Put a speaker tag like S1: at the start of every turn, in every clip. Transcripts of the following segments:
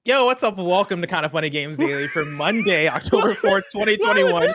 S1: Yo, what's up? Welcome to Kind of Funny Games Daily for Monday, October 4th, 2021.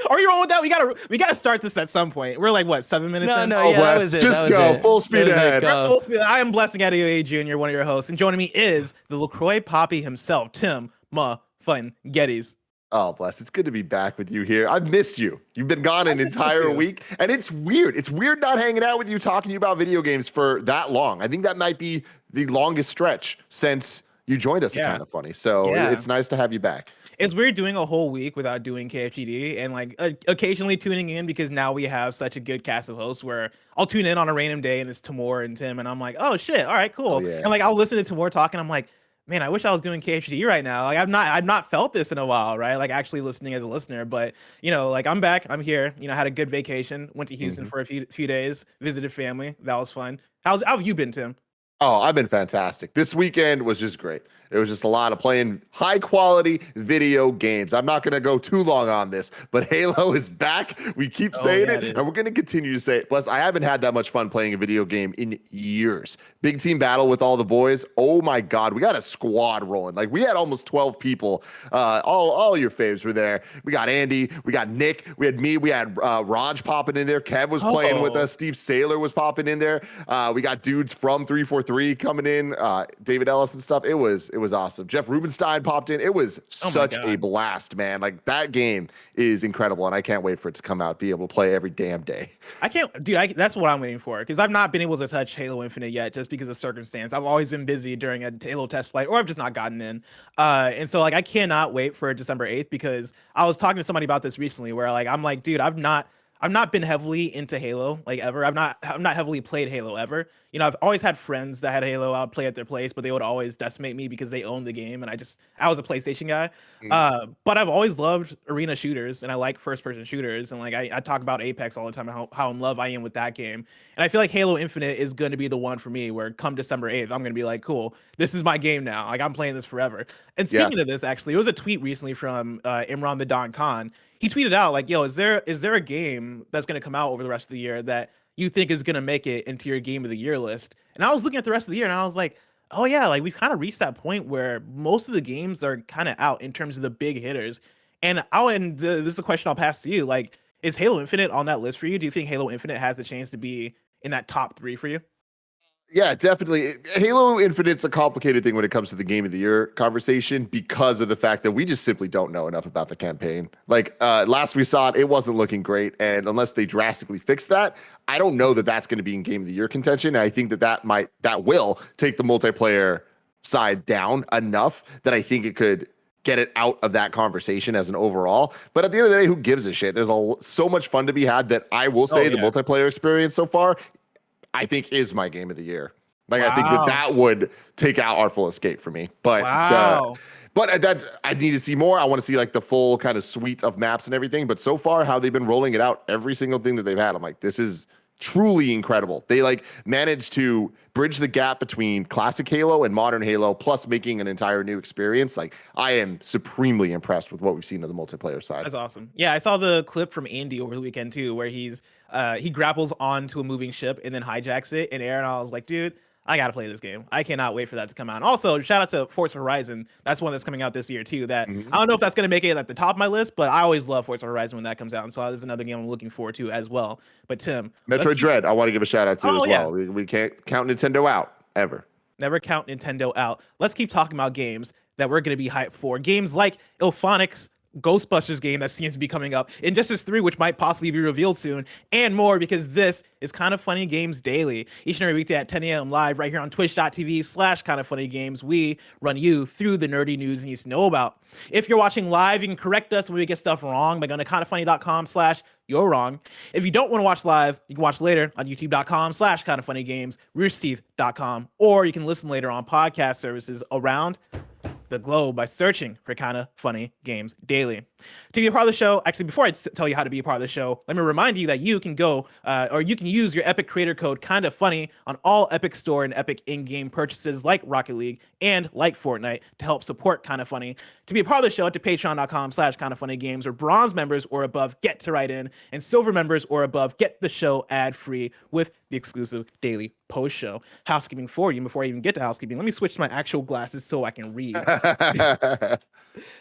S1: Are you wrong with that? We gotta start this at some point. We're like what, 7 minutes in?
S2: No, yeah, that was it.
S3: Just go full speed ahead.
S1: Full speed. I am Blessing Adeoye Jr., one of your hosts, and joining me is the LaCroix Poppy himself, Tim Fun GIBiz.
S3: Oh, bless. It's good to be back with you here. I've missed you. You've been gone an entire week, and it's weird. It's weird not hanging out with you, talking to you about video games for that long. I think that might be the longest stretch since you joined us. Kind of funny. So it's nice to have you back.
S1: It's weird doing a whole week without doing KFGD and like occasionally tuning in, because now we have such a good cast of hosts where I'll tune in on a random day and it's Timur and Tim, and I'm like, oh shit, all right, cool. And like I'll listen to Timur talk and I'm like, man, I wish I was doing KHD right now. Like I've not felt this in a while, right? Like actually listening as a listener. But you know, like I'm back, I'm here. You know, had a good vacation. Went to Houston for a few days. Visited family. That was fun. How have you been, Tim?
S3: Oh, I've been fantastic. This weekend was just great. It was just a lot of playing high quality video games. I'm not going to go too long on this, but Halo is back. We keep saying it, and we're going to continue to say it. Plus, I haven't had that much fun playing a video game in years. Big team battle with all the boys. Oh my God, we got a squad rolling. Like we had almost 12 people. All your faves were there. We got Andy, we got Nick, we had me, we had Raj popping in there. Kev was playing with us. Steve Saylor was popping in there. We got dudes from 343 coming in. David Ellis and stuff. It was awesome. Jeff Rubenstein popped in. It was such a blast, man. Like that game is incredible, and I can't wait for it to come out, be able to play every damn day.
S1: That's what I'm waiting for, because I've not been able to touch Halo Infinite yet, just because of circumstance. I've always been busy during a Halo test flight, or I've just not gotten in. And so like I cannot wait for December 8th, because I was talking to somebody about this recently, where like I'm like, dude, I've not been heavily into Halo like ever. I've not heavily played Halo ever. You know, I've always had friends that had Halo. I would play at their place, but they would always decimate me because they owned the game, and I was a PlayStation guy. But I've always loved arena shooters, and I like first-person shooters, and like I talk about Apex all the time, how in love I am with that game. And I feel like Halo Infinite is going to be the one for me, where come December 8th, I'm going to be like, cool, this is my game now. Like I'm playing this forever. And speaking of this, actually, it was a tweet recently from Imran the Don Khan. He tweeted out like, yo, is there a game that's going to come out over the rest of the year that you think is going to make it into your game of the year list? And I was looking at the rest of the year and I was like, oh yeah, like we've kind of reached that point where most of the games are kind of out in terms of the big hitters. And this is a question I'll pass to you. Like, is Halo Infinite on that list for you? Do you think Halo Infinite has the chance to be in that top 3 for you?
S3: Yeah, definitely. Halo Infinite's a complicated thing when it comes to the game of the year conversation, because of the fact that we just simply don't know enough about the campaign. Like last we saw it, it wasn't looking great. And unless they drastically fix that, I don't know that that's going to be in game of the year contention. And I think that will take the multiplayer side down enough that I think it could get it out of that conversation as an overall. But at the end of the day, who gives a shit? There's so much fun to be had that I will say the multiplayer experience so far, I think, is my game of the year. Like, I think that would take out Artful Escape for me. But that I need to see more. I want to see like the full kind of suite of maps and everything. But so far, how they've been rolling it out, every single thing that they've had, I'm like, this is truly incredible. They like managed to bridge the gap between classic Halo and modern Halo, plus making an entire new experience. Like, I am supremely impressed with what we've seen on the multiplayer side.
S1: That's awesome. Yeah, I saw the clip from Andy over the weekend too, where he grapples onto a moving ship and then hijacks it in air, and I was like, dude, I gotta play this game. I cannot wait for that to come out. And also, shout out to Forza Horizon. That's one that's coming out this year too. That I don't know if that's gonna make it at the top of my list, but I always love Forza Horizon when that comes out. And so this is another game I'm looking forward to as well. But Tim,
S3: Metroid Dread, I want to give a shout out to as well. We can't count Nintendo out ever.
S1: Never count Nintendo out. Let's keep talking about games that we're gonna be hyped for. Games like Illfonic's Ghostbusters game that seems to be coming up, Injustice 3, which might possibly be revealed soon, and more, because this is Kind of Funny Games Daily. Each and every weekday at 10 a.m. live right here on twitch.tv/kindoffunnygames. We run you through the nerdy news you need to know about. If you're watching live, you can correct us when we get stuff wrong by going to kindoffunny.com/you're wrong. If you don't want to watch live, you can watch later on youtube.com/kindoffunnygames, roosterteeth.com, or you can listen later on podcast services around the globe by searching for Kind of Funny Games Daily. To be a part of the show, actually, before I tell you how to be a part of the show, let me remind you that you can go or you can use your Epic creator code Kind of Funny on all Epic Store and Epic in-game purchases like Rocket League and like Fortnite to help support Kind of Funny. To be a part of the show, to patreon.com/kindoffunnygames, where bronze members or above get to write in, and silver members or above get the show ad-free with the exclusive daily post show. Housekeeping for you. Before I even get to housekeeping, let me switch to my actual glasses so I can read.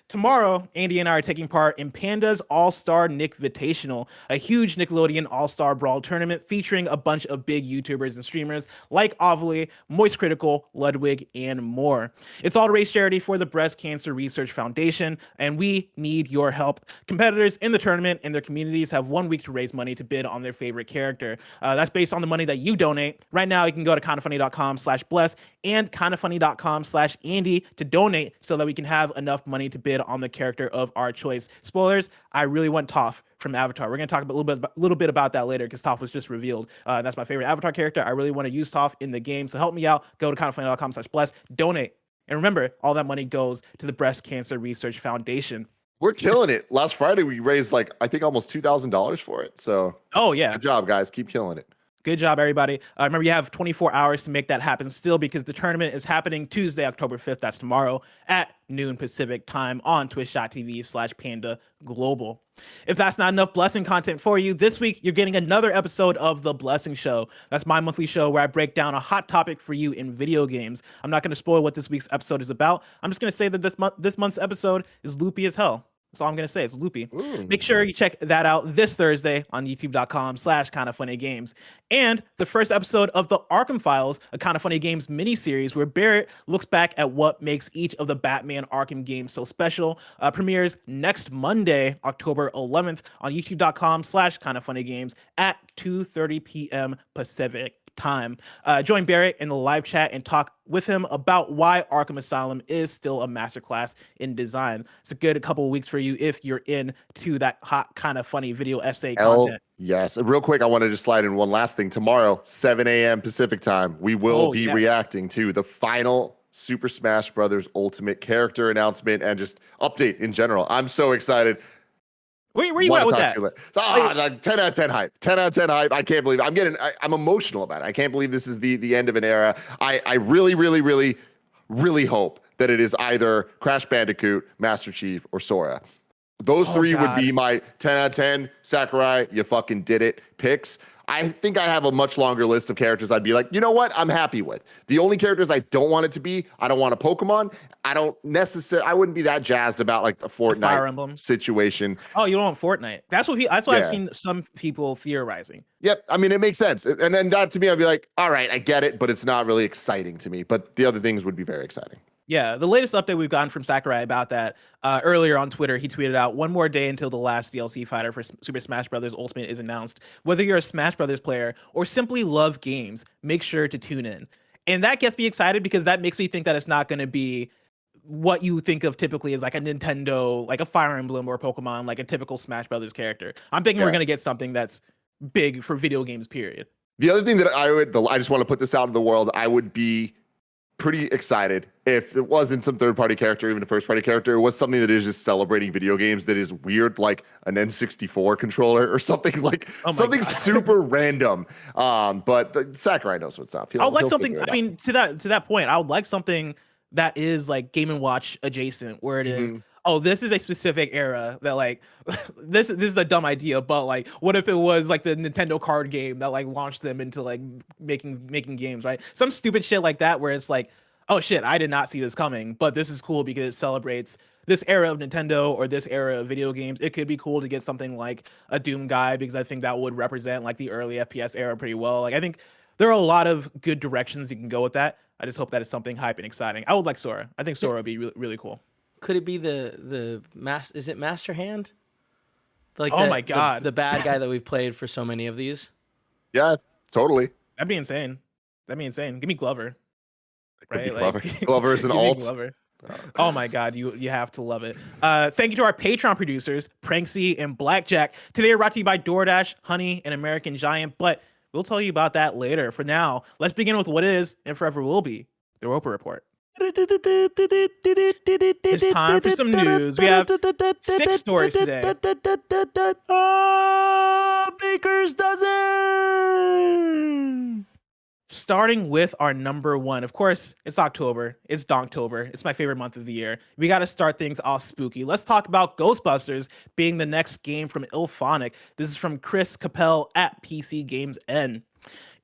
S1: Tomorrow, Andy and I are taking part in Panda's All-Star Nickvitational, a huge Nickelodeon All-Star Brawl tournament featuring a bunch of big YouTubers and streamers like Ovilee, Moist Critikal, Ludwig, and more. It's all to raise charity for the Breast Cancer Research Foundation, and we need your help. Competitors in the tournament and their communities have 1 week to raise money to bid on their favorite character. That's based on the money that you donate. Right now, you can go to kindafunny.com/bless and kindafunny.com/Andy to donate so that we can have enough money to bid on the character of our choice. Spoilers, I really want Toph from Avatar. We're going to talk a little bit about that later because Toph was just revealed. That's my favorite Avatar character. I really want to use Toph in the game. So help me out. Go to kindafunny.com/bless, donate. And remember, all that money goes to the Breast Cancer Research Foundation.
S3: We're killing it. Last Friday, we raised I think almost $2,000 for it. So,
S1: oh yeah,
S3: good job, guys. Keep killing it.
S1: Good job, everybody. Remember, you have 24 hours to make that happen still because the tournament is happening Tuesday, October 5th. That's tomorrow at noon Pacific time on twitch.tv/Panda Global. If that's not enough blessing content for you, this week you're getting another episode of The Blessing Show. That's my monthly show where I break down a hot topic for you in video games. I'm not going to spoil what this week's episode is about. I'm just going to say that this month's episode is loopy as hell. That's all I'm going to say. It's loopy.
S3: Ooh.
S1: Make sure you check that out this Thursday on youtube.com/kindafunnygames. And the first episode of the Arkham Files, a Kinda Funny Games miniseries where Barrett looks back at what makes each of the Batman Arkham games so special, premieres next Monday, October 11th on youtube.com/kindafunnygames at 2:30 p.m. Pacific time. Join Barrett in the live chat and talk with him about why Arkham Asylum is still a masterclass in design. It's a good couple of weeks for you if you're into that hot, kind of funny video essay content.
S3: Yes. Real quick, I want to just slide in one last thing. Tomorrow, 7 a.m. Pacific time, we will be reacting to the final Super Smash Brothers Ultimate character announcement and just update in general. I'm so excited.
S1: Where you at with that?
S3: Like 10 out of 10 hype. 10 out of 10 hype. I can't believe it. I'm emotional about it. I can't believe this is the end of an era. I really, really, really, really hope that it is either Crash Bandicoot, Master Chief, or Sora. Those three would be my 10 out of 10 Sakurai, you fucking did it picks. I think I have a much longer list of characters I'd be like, you know what? I'm happy with. The only characters I don't want it to be, I don't want a Pokemon. I wouldn't be that jazzed about like the Fortnite
S1: Fire Emblem
S3: situation.
S1: Oh, you don't want Fortnite. That's what I've seen some people theorizing.
S3: Yep. I mean, it makes sense. And then that to me, I'd be like, all right, I get it, but it's not really exciting to me. But the other things would be very exciting.
S1: Yeah, the latest update we've gotten from Sakurai about that earlier on Twitter, he tweeted out, "One more day until the last DLC fighter for Super Smash Bros. Ultimate is announced. Whether you're a Smash Bros. Player or simply love games, make sure to tune in." And that gets me excited because that makes me think that it's not going to be what you think of typically as like a Nintendo, like a Fire Emblem or Pokemon, like a typical Smash Brothers character. I'm thinking we're going to get something that's big for video games, period.
S3: The other thing that I just want to put this out in the world, I would be pretty excited if it wasn't some third-party character, even a first-party character. It was something that is just celebrating video games that is weird, like an N64 controller or something like something super random. But Sakurai knows what's up.
S1: I would like something. I mean, to that point, I would like something that is like Game & Watch adjacent, where it is. Oh, this is a specific era that like this is a dumb idea, but like what if it was like the Nintendo card game that like launched them into like making games, right? Some stupid shit like that where it's like, oh shit, I did not see this coming, but this is cool because it celebrates this era of Nintendo or this era of video games. It could be cool to get something like a Doom guy because I think that would represent like the early FPS era pretty well. Like I think there are a lot of good directions you can go with that. I just hope that it's something hype and exciting. I would like Sora. I think Sora would be really, really cool.
S2: Could it be the is it Master Hand? Like
S1: my god,
S2: the bad guy that we've played for so many of these.
S3: Yeah, totally.
S1: That'd be insane. Give me Glover. Right,
S3: Glover. Glover is an alt.
S1: Glover. Oh my god, you have to love it. Thank you to our Patreon producers, Pranksy and Blackjack. Today we're brought to you by DoorDash, Honey, and American Giant, but we'll tell you about that later. For now, let's begin with what is and forever will be the Roper Report. It's time for some news. We have 6 stories today.
S2: Baker's dozen.
S1: Starting with our number 1. Of course, it's October. It's Donktober. It's my favorite month of the year. We got to start things all spooky. Let's talk about Ghostbusters being the next game from Illfonic. This is from Chris Capel at PCGamesN.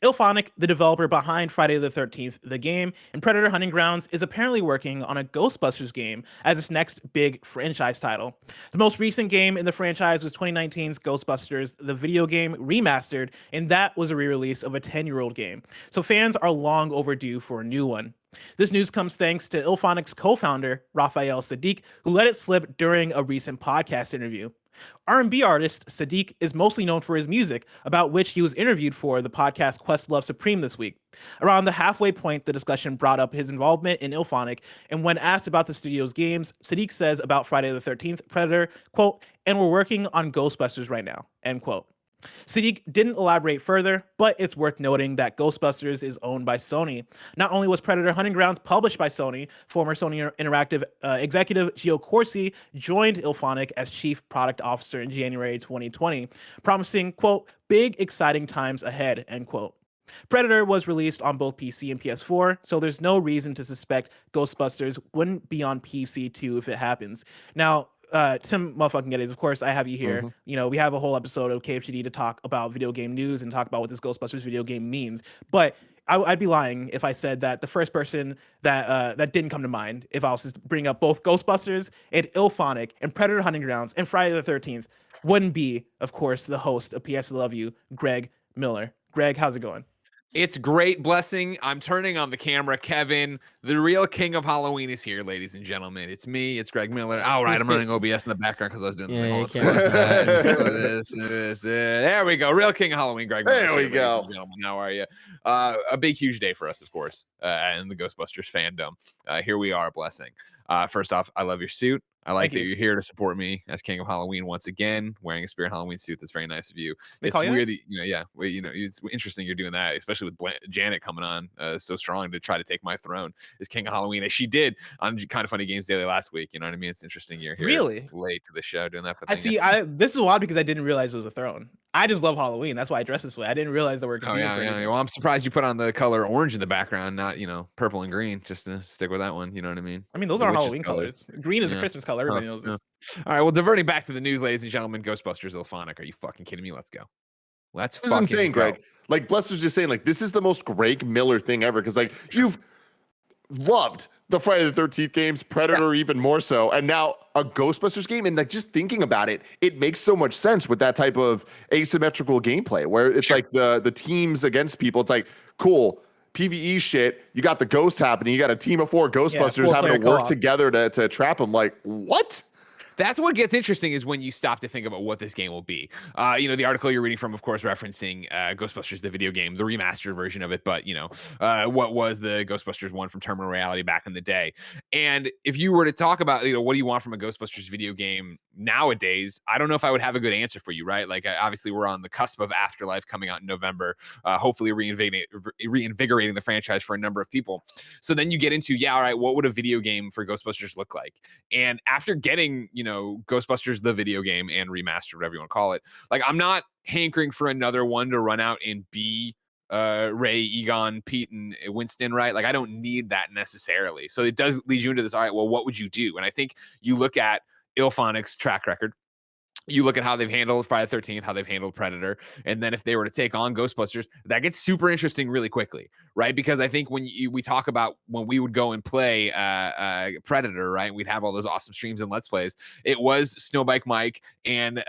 S1: Illfonic, the developer behind Friday the 13th, the game, and Predator Hunting Grounds, is apparently working on a Ghostbusters game as its next big franchise title. The most recent game in the franchise was 2019's Ghostbusters, the video game remastered, and that was a re-release of a 10-year-old game. So fans are long overdue for a new one. This news comes thanks to Illfonic's co-founder, Raphael Sadiq, who let it slip during a recent podcast interview. R&B artist Sadiq is mostly known for his music, about which he was interviewed for the podcast Questlove Supreme this week. Around the halfway point, the discussion brought up his involvement in Illfonic, and when asked about the studio's games, Sadiq says about Friday the 13th, Predator, quote, "and we're working on Ghostbusters right now," end quote. Sadiq didn't elaborate further, but it's worth noting that Ghostbusters is owned by Sony. Not only was Predator Hunting Grounds published by Sony, former Sony Interactive executive Gio Corsi joined Illfonic as chief product officer in January 2020, promising, quote, "big, exciting times ahead," end quote. Predator was released on both PC and PS4, so there's no reason to suspect Ghostbusters wouldn't be on PC too if it happens. Now, Tim motherfucking Geddes, of course, I have you here. You know, we have a whole episode of KFGD to talk about video game news and talk about what this Ghostbusters video game means. But I'd be lying if I said that the first person that didn't come to mind if I was to bring up both Ghostbusters and Illfonic and Predator Hunting Grounds and Friday the 13th wouldn't be, of course, the host of PS Love You, Greg Miller. Greg, how's it going?
S4: It's great, Blessing. I'm turning on the camera. Kevin, the real king of Halloween, is here, ladies and gentlemen. It's me. It's Greg Miller. All right, I'm running OBS in the background because I was doing this. There we go. Real king of Halloween, Greg Miller.
S3: There we go.
S4: Gentlemen, how are you? A big, huge day for us, of course, in the Ghostbusters fandom. Here we are, Blessing. First off, I love your suit. I like that you're here to support me as King of Halloween once again, wearing a Spirit Halloween suit. That's very nice of you. It's weird that, it's interesting you're doing that, especially with Janet coming on so strong to try to take my throne as King of Halloween, as she did on Kind of Funny Games Daily last week. You know what I mean? It's interesting you're here
S1: really
S4: late to the show doing that.
S1: I see. This is wild because I didn't realize it was a throne. I just love Halloween. That's why I dress this way. I didn't realize that we're competing for anything.
S4: Well, I'm surprised you put on the color orange in the background, not, purple and green, just to stick with that one. You know what I mean?
S1: I mean, those are Halloween colors. Green is a Christmas color. Everybody knows this.
S4: All right, well, diverting back to the news, ladies and gentlemen, Ghostbusters Illfonic. Are you fucking kidding me? Let's go. Let's fucking
S3: insane,
S4: go.
S3: Greg. Like, Bless was just saying, like, this is the most Greg Miller thing ever, because, like, you've loved the Friday the 13th games, Predator even more so, and now a Ghostbusters game, and, like, just thinking about it, it makes so much sense with that type of asymmetrical gameplay, where it's like the teams against people. It's like, cool, PvE shit, you got the ghosts happening, you got a team of 4 Ghostbusters having to work together to trap them. Like, what?
S4: That's what gets interesting, is when you stop to think about what this game will be. The article you're reading from, of course, referencing Ghostbusters, the video game, the remastered version of it, but, what was the Ghostbusters one from Terminal Reality back in the day. And if you were to talk about, what do you want from a Ghostbusters video game nowadays, I don't know if I would have a good answer for you, right? Like, obviously, we're on the cusp of Afterlife coming out in November, hopefully reinvigorating the franchise for a number of people. So then you get into, all right, what would a video game for Ghostbusters look like? And after getting, Ghostbusters, the video game, and remastered, whatever you want to call it, like, I'm not hankering for another one to run out and be Ray, Egon, Pete, and Winston, right? Like, I don't need that necessarily. So it does lead you into this, all right, well, what would you do? And I think you look at Illfonic's track record, you look at how they've handled Friday the 13th, how they've handled Predator, and then if they were to take on Ghostbusters, that gets super interesting really quickly, right? Because I think when we talk about when we would go and play Predator, right, we'd have all those awesome streams and Let's Plays. It was Snowbike Mike and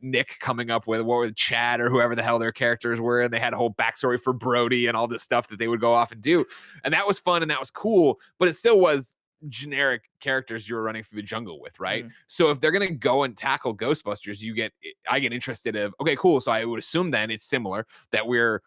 S4: Nick coming up with, what were Chad or whoever the hell their characters were, and they had a whole backstory for Brody and all this stuff that they would go off and do. And that was fun and that was cool, but it still was generic characters you were running through the jungle with, right? So if they're gonna go and tackle Ghostbusters, I get interested of, okay, cool. So I would assume then it's similar, that we're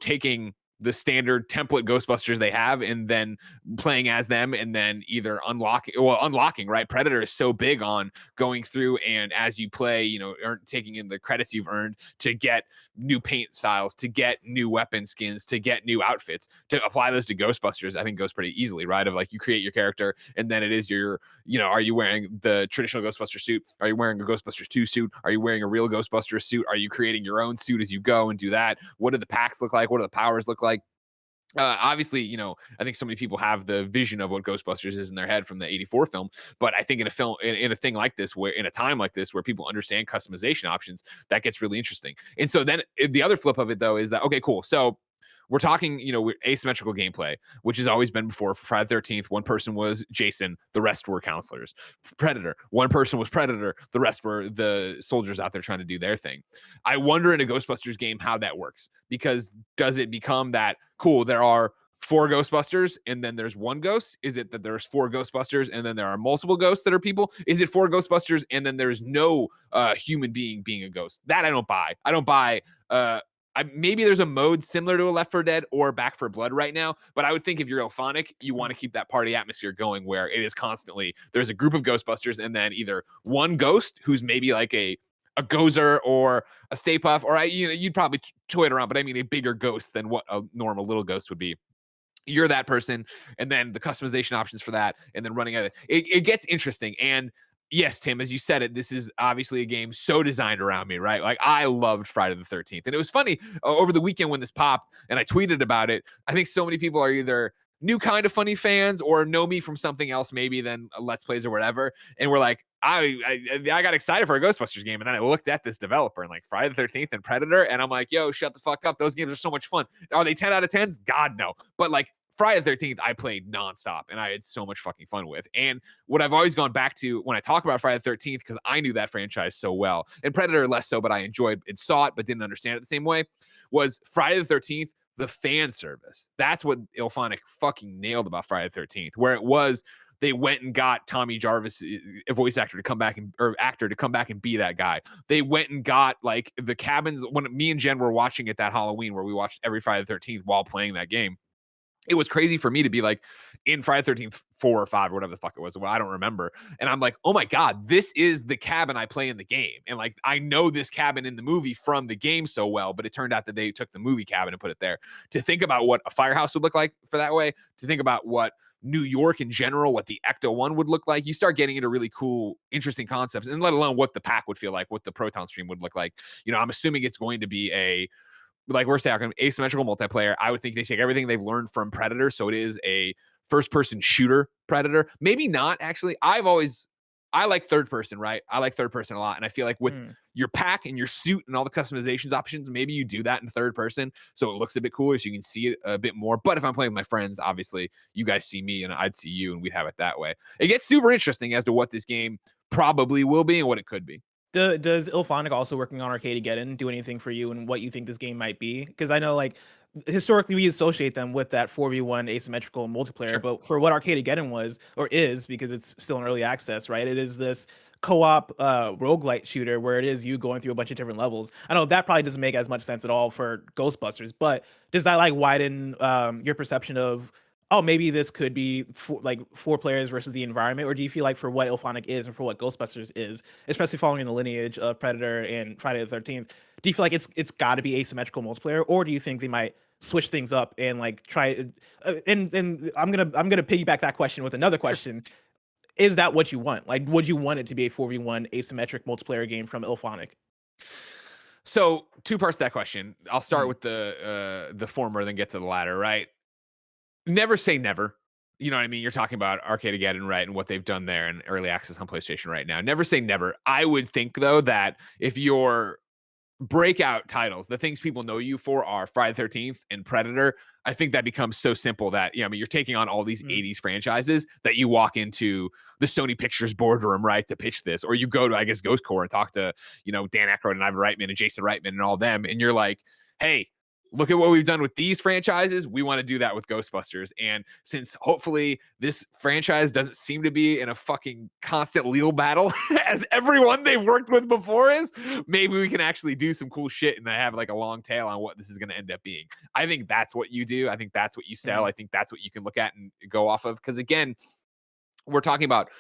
S4: taking the standard template Ghostbusters they have and then playing as them, and then either unlocking, right? Predator is so big on going through, and as you play, taking in the credits you've earned to get new paint styles, to get new weapon skins, to get new outfits, to apply those to Ghostbusters, I think goes pretty easily, right? Of like, you create your character, and then it is your, are you wearing the traditional Ghostbuster suit? Are you wearing a Ghostbusters 2 suit? Are you wearing a real Ghostbuster suit? Are you creating your own suit as you go and do that? What do the packs look like? What do the powers look like? Obviously, you know, I think so many people have the vision of what Ghostbusters is in their head from the '84 film, but I think in a film, in a thing like this, where in a time like this, where people understand customization options, that gets really interesting. And so then the other flip of it, though, is that okay, cool. So we're talking, you know, asymmetrical gameplay, which has always been before. For Friday the 13th, one person was Jason, the rest were counselors. Predator, one person was Predator, the rest were the soldiers out there trying to do their thing. I wonder in a Ghostbusters game how that works, because does it become that cool? There are 4 Ghostbusters and then there's one ghost? Is it that there's 4 Ghostbusters and then there are multiple ghosts that are people? Is it 4 Ghostbusters and then there's no human being a ghost? That I don't buy. I don't buy. Maybe there's a mode similar to a Left 4 Dead or Back 4 Blood right now, but I would think if you're Illfonic, you want to keep that party atmosphere going where it is constantly, there's a group of Ghostbusters and then either one ghost who's maybe like a Gozer or a Stay Puft, or you'd probably toy it around, but I mean a bigger ghost than what a normal little ghost would be. You're that person, and then the customization options for that, and then running it gets interesting. And yes, Tim, as you said it, this is obviously a game so designed around me, right? Like I loved Friday the 13th. And it was funny over the weekend when this popped and I tweeted about it. I think so many people are either new kind of funny fans or know me from something else, maybe than Let's Plays or whatever. And we're like, I got excited for a Ghostbusters game. And then I looked at this developer and like Friday the 13th and Predator. And I'm like, yo, shut the fuck up. Those games are so much fun. Are they 10 out of 10s? God, no. But like, Friday the 13th, I played nonstop and I had so much fucking fun with. And what I've always gone back to when I talk about Friday the 13th, because I knew that franchise so well, and Predator less so, but I enjoyed and saw it, but didn't understand it the same way, was Friday the 13th, the fan service. That's what Illfonic fucking nailed about Friday the 13th, where it was they went and got Tommy Jarvis, a voice actor, to come back and be that guy. They went and got like the cabins. When me and Jen were watching it that Halloween, where we watched every Friday the 13th while playing that game, it was crazy for me to be like in Friday the 13th 4 or 5 or whatever the fuck it was. Well, I don't remember. And I'm like, oh my God, this is the cabin I play in the game. And like, I know this cabin in the movie from the game so well, but it turned out that they took the movie cabin and put it there. To think about what a firehouse would look like for that way, to think about what New York in general, what the Ecto 1 would look like, you start getting into really cool, interesting concepts, and let alone what the pack would feel like, what the Proton stream would look like. You know, I'm assuming it's going to be like we're saying, asymmetrical multiplayer. I would think they take everything they've learned from Predator, so it is a first-person shooter Predator. Maybe not, actually. I like third person, right? I like third person a lot, and I feel like with your pack and your suit and all the customizations options, maybe you do that in third person, so it looks a bit cooler, so you can see it a bit more. But if I'm playing with my friends, obviously, you guys see me, and I'd see you, and we'd have it that way. It gets super interesting as to what this game probably will be and what it could be.
S1: Does Illfonic also working on Arcadegeddon do anything for you and what you think this game might be? Because I know like historically we associate them with that 4v1 asymmetrical multiplayer,
S4: Sure.
S1: but for what Arcadegeddon was or is, because it's still in early access, right? It is this co-op roguelite shooter where it is you going through a bunch of different levels. I know that probably doesn't make as much sense at all for Ghostbusters, but does that like widen your perception of, oh, maybe this could be like 4 players versus the environment? Or do you feel like for what Illfonic is and for what Ghostbusters is, especially following the lineage of Predator and Friday the 13th, do you feel like it's got to be asymmetrical multiplayer, or do you think they might switch things up and like try and I'm gonna piggyback that question with another question. Sure. Is that what you want? Like, would you want it to be a 4v1 asymmetric multiplayer game from Illfonic?
S4: So 2 parts to that question. I'll start with the former, then get to the latter, right? Never say never. You know what I mean? You're talking about Arcadegeddon, right? And what they've done there in early access on PlayStation right now. Never say never. I would think, though, that if your breakout titles, the things people know you for are Friday the 13th and Predator, I think that becomes so simple that, I mean, you're taking on all these 80s franchises that you walk into the Sony Pictures boardroom, right, to pitch this. Or you go to, I guess, Ghost Corps and talk to, Dan Aykroyd and Ivan Reitman and Jason Reitman and all them. And you're like, hey, look at what we've done with these franchises. We want to do that with Ghostbusters. And since hopefully this franchise doesn't seem to be in a fucking constant legal battle as everyone they've worked with before is, maybe we can actually do some cool shit and have like a long tail on what this is going to end up being. I think that's what you do. I think that's what you sell. I think that's what you can look at and go off of. Because again, we're talking about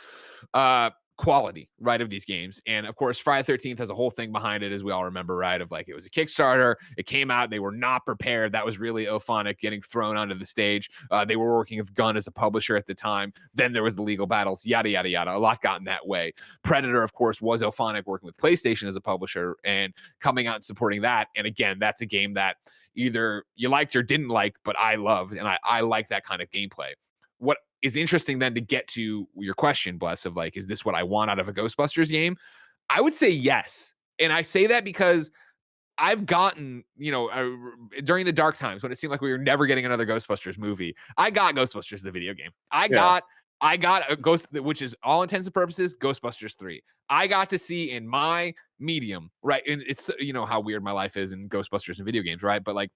S4: quality, right, of these games. And of course, Friday the 13th has a whole thing behind it, as we all remember, right? Of like, it was a Kickstarter, it came out, they were not prepared. That was really Illfonic getting thrown onto the stage. They were working with Gun as a publisher at the time. Then there was the legal battles, yada, yada, yada. A lot got in that way. Predator, of course, was Illfonic working with PlayStation as a publisher and coming out and supporting that. And again, that's a game that either you liked or didn't like, but I loved, and I like that kind of gameplay. What is interesting then, to get to your question, Bless, of like, is this what I want out of a Ghostbusters game? I would say yes. And I say that because I've gotten, during the dark times when it seemed like we were never getting another Ghostbusters movie, I got Ghostbusters, the video game. I got a Ghost, which is all intents and purposes, Ghostbusters 3. I got to see in my medium, right? And it's, how weird my life is in Ghostbusters and video games, right? But like,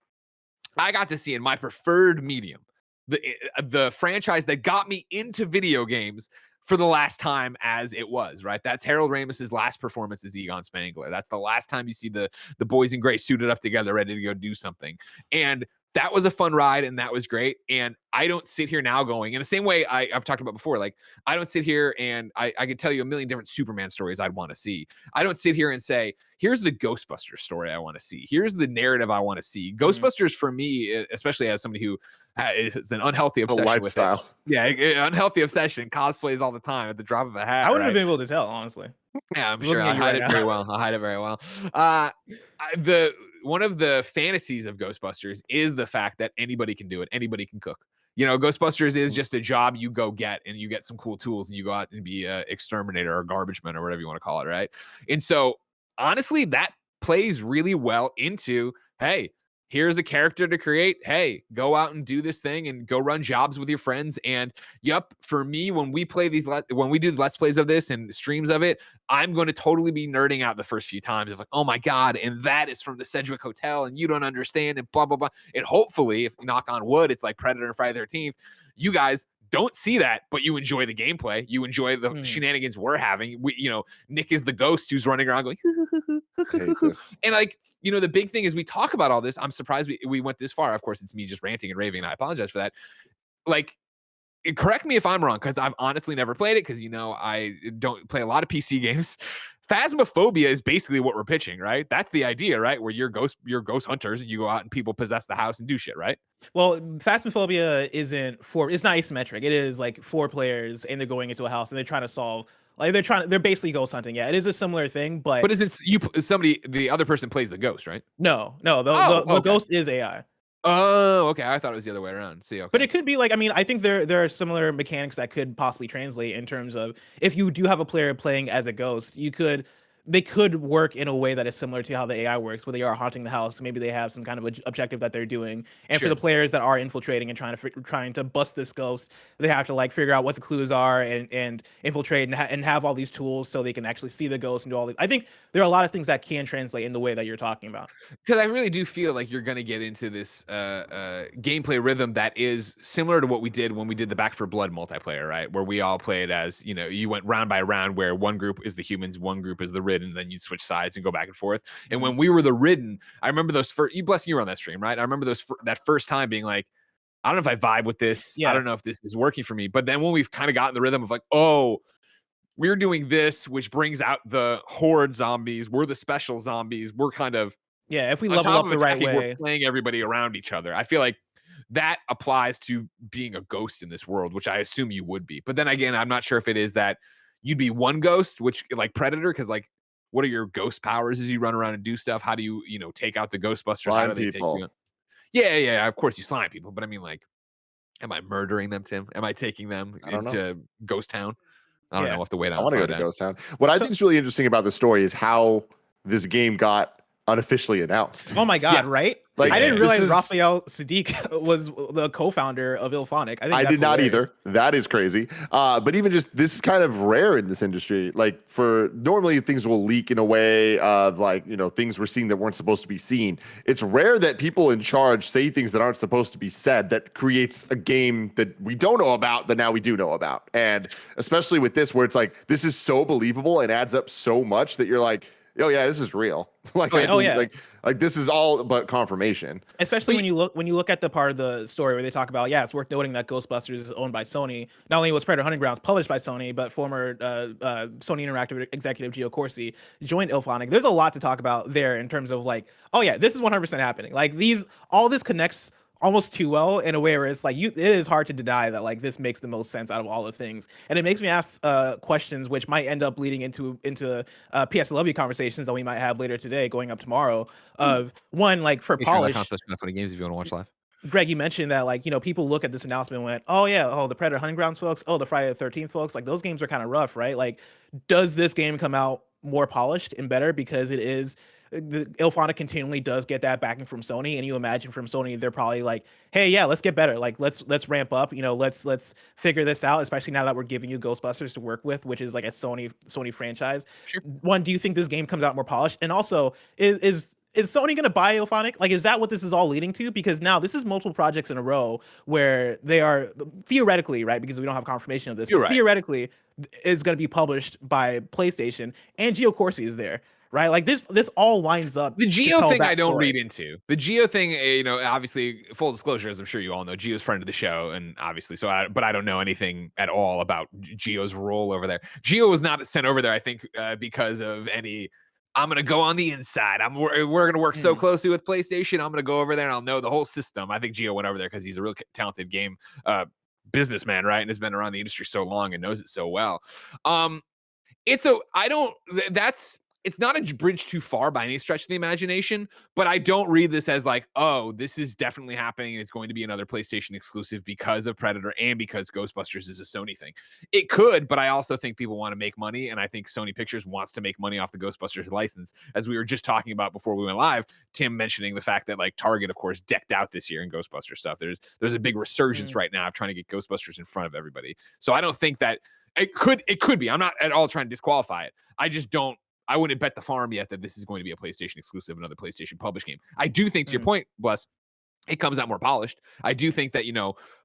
S4: I got to see in my preferred medium, the franchise that got me into video games for the last time as it was, right? That's Harold Ramis's last performance as Egon Spangler. That's the last time you see the boys in gray suited up together, ready to go do something. And that was a fun ride, and that was great. And I don't sit here now going, in the same way I've talked about before, like, I don't sit here and I could tell you a million different Superman stories I'd want to see. I don't sit here and say, here's the Ghostbusters story I want to see. Here's the narrative I want to see. Ghostbusters, for me, especially as somebody who is an unhealthy obsession
S3: lifestyle.
S4: with it. Yeah, unhealthy obsession, cosplays all the time at the drop of a hat.
S1: I wouldn't have been able to tell, honestly.
S4: Yeah, I'm sure I hide it very well. I hide it very well. One of the fantasies of Ghostbusters is the fact that anybody can do it. Anybody can cook. Ghostbusters is just a job you go get, and you get some cool tools, and you go out and be an exterminator or garbage man or whatever you want to call it, right? And so, honestly, that plays really well into, hey, here's a character to create. Hey, go out and do this thing and go run jobs with your friends. And yep, for me, when we play when we do Let's Plays of this and streams of it, I'm going to totally be nerding out the first few times of like, oh my God, and that is from the Sedgwick Hotel, and you don't understand, and blah, blah, blah. And hopefully, if knock on wood, it's like Predator and Friday the 13th, you guys don't see that, but you enjoy the gameplay. You enjoy the shenanigans we're having. Nick is the ghost who's running around going, and like, the big thing is we talk about all this. I'm surprised we went this far. Of course, it's me just ranting and raving, and I apologize for that. Like, correct me if I'm wrong, because I've honestly never played it, because I don't play a lot of PC games. Phasmophobia is basically what we're pitching, right? That's the idea, right? Where you're ghost hunters, and you go out and people possess the house and do shit, right?
S1: Well, Phasmophobia it's not asymmetric. It is like 4 players, and they're going into a house, and they're trying to solve, like, they're basically ghost hunting. Yeah, it is a similar thing, but
S4: isn't the other person plays the ghost, right?
S1: No, the ghost is AI.
S4: Oh, okay. I thought it was the other way around. See, okay.
S1: But it could be like, I think there are similar mechanics that could possibly translate in terms of, if you do have a player playing as a ghost, they could work in a way that is similar to how the AI works, where they are haunting the house. Maybe they have some kind of objective that they're doing. And for the players that are infiltrating and trying to bust this ghost, they have to like figure out what the clues are and infiltrate and have all these tools so they can actually see the ghost and do all these. I think there are a lot of things that can translate in the way that you're talking about.
S4: Because I really do feel like you're going to get into this gameplay rhythm that is similar to what we did when we did the Back 4 Blood multiplayer, right? Where we all played as, you went round by round, where one group is the humans, one group is the ridden, and then you switch sides and go back and forth. And when we were the ridden, I remember those first, you were on that stream, right? I remember that first time being like, I don't know if I vibe with this. Yeah. I don't know if this is working for me. But then when we've kind of gotten the rhythm of like, oh, we're doing this, which brings out the horde zombies. We're the special zombies. We're kind of,
S1: if we level up the right way,
S4: we're playing everybody around each other. I feel like that applies to being a ghost in this world, which I assume you would be. But then again, I'm not sure if it is that you'd be one ghost, which like Predator, because like, what are your ghost powers as you run around and do stuff? How do you, take out the Ghostbusters? How do they take you out? Yeah. Of course you slime people, but I mean, like, am I murdering them, Tim? Am I taking them into Ghost Town? I don't know. We'll have to wait out.
S3: I want to go to Ghost Town. What I think is really interesting about the story is how this game got unofficially announced.
S1: Oh my God, right? Like, I didn't realize Raphael Sadiq was the co-founder of Illfonic. I did not
S3: either. That is crazy. But even just, this is kind of rare in this industry. Like, normally things will leak in a way of like, things we're seeing that weren't supposed to be seen. It's rare that people in charge say things that aren't supposed to be said, that creates a game that we don't know about that now we do know about. And especially with this, where it's like, this is so believable and adds up so much that you're like, oh yeah, this is real. Like
S4: Oh, yeah.
S1: Oh, yeah.
S3: like this is all but confirmation.
S1: Especially
S4: But
S1: when you look at the part of the story where they talk about, yeah, it's worth noting that Ghostbusters is owned by Sony. Not only was Predator Hunting Grounds published by Sony, but former Sony Interactive executive Gio Corsi joined Illfonic. There's a lot to talk about there in terms of like, oh yeah, this is 100% happening. Like all this connects almost too well in a way where it's like it is hard to deny that like this makes the most sense out of all the things, and it makes me ask questions which might end up leading into PS Love You conversations that we might have later today, going up tomorrow. Of one, like for polish,
S4: Funny games if you want to watch live.
S1: Greg, you mentioned that like people look at this announcement and went, oh yeah, oh the Predator Hunting Grounds folks, oh the Friday the 13th folks, like those games are kind of rough, right? Like, does this game come out more polished and better because it is the Illfonic continually does get that backing from Sony, and you imagine from Sony they're probably like, hey yeah, let's get better, like let's ramp up, let's figure this out, especially now that we're giving you Ghostbusters to work with, which is like a Sony franchise.
S4: Sure.
S1: One, do you think this game comes out more polished? And also, is Sony going to buy Illfonic? Like, is that what this is all leading to? Because now this is multiple projects in a row where they are theoretically, right? Because we don't have confirmation of this,
S4: You're
S1: but
S4: right.
S1: theoretically is going to be published by PlayStation, and Gio Corsi is there, right? Like this all lines up.
S4: The
S1: to
S4: Geo
S1: tell
S4: thing
S1: that
S4: I don't
S1: story.
S4: read into. The Geo thing, obviously, full disclosure, as I'm sure you all know, Geo's friend of the show, and obviously, but I don't know anything at all about Geo's role over there. Geo was not sent over there, I think, because of any. I'm gonna go on the inside. We're gonna work so closely with PlayStation. I'm gonna go over there and I'll know the whole system. I think Geo went over there because he's a real talented game businessman, right? And has been around the industry so long and knows it so well. It's not a bridge too far by any stretch of the imagination, but I don't read this as like, oh, this is definitely happening and it's going to be another PlayStation exclusive because of Predator and because Ghostbusters is a Sony thing. It could, but I also think people want to make money, and I think Sony Pictures wants to make money off the Ghostbusters license. As we were just talking about before we went live, Tim mentioning the fact that like Target, of course, decked out this year in Ghostbusters stuff. There's a big resurgence right now of trying to get Ghostbusters in front of everybody. So I don't think that it could be. I'm not at all trying to disqualify it. I wouldn't bet the farm yet that this is going to be a PlayStation exclusive, another PlayStation published game. I do think, to your point, Bless, it comes out more polished. I do think that,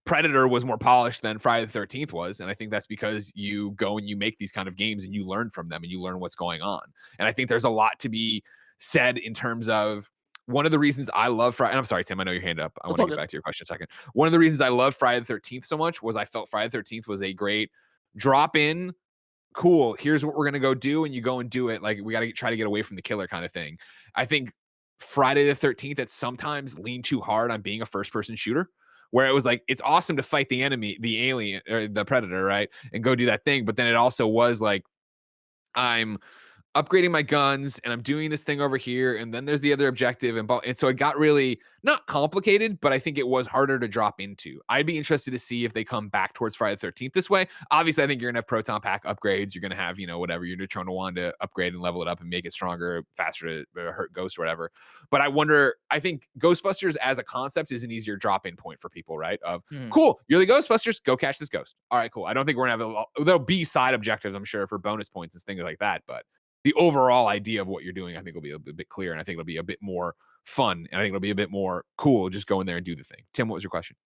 S4: Predator was more polished than Friday the 13th was. And I think that's because you go and you make these kind of games and you learn from them and you learn what's going on. And I think there's a lot to be said in terms of one of the reasons I love Friday. And I'm sorry, Tim, I know your hand up. I want to get back to your question in a second. One of the reasons I love Friday the 13th so much was I felt Friday the 13th was a great drop in. Cool, here's what we're gonna go do, and you go and do it. Like, we gotta try to get away from the killer kind of thing. I think Friday the 13th at sometimes leaned too hard on being a first-person shooter, where it was like, it's awesome to fight the enemy, the alien or the predator, right, and go do that thing, but then it also was like, I'm upgrading my guns and I'm doing this thing over here, and then there's the other objective, and so it got really not complicated, but I think it was harder to drop into. I'd be interested to see if they come back towards Friday the 13th this way. Obviously, I think you're gonna have proton pack upgrades. You're gonna have, whatever your neutron wand to upgrade and level it up and make it stronger, faster to hurt ghosts or whatever. But I think Ghostbusters as a concept is an easier drop-in point for people, right? Of cool, you're the Ghostbusters, go catch this ghost. All right, cool. I don't think we're gonna have there'll be side objectives, I'm sure, for bonus points and things like that, but the overall idea of what you're doing, I think, will be a bit clear, and I think it'll be a bit more fun, and I think it'll be a bit more cool. Just go in there and do the thing. Tim, what was your question?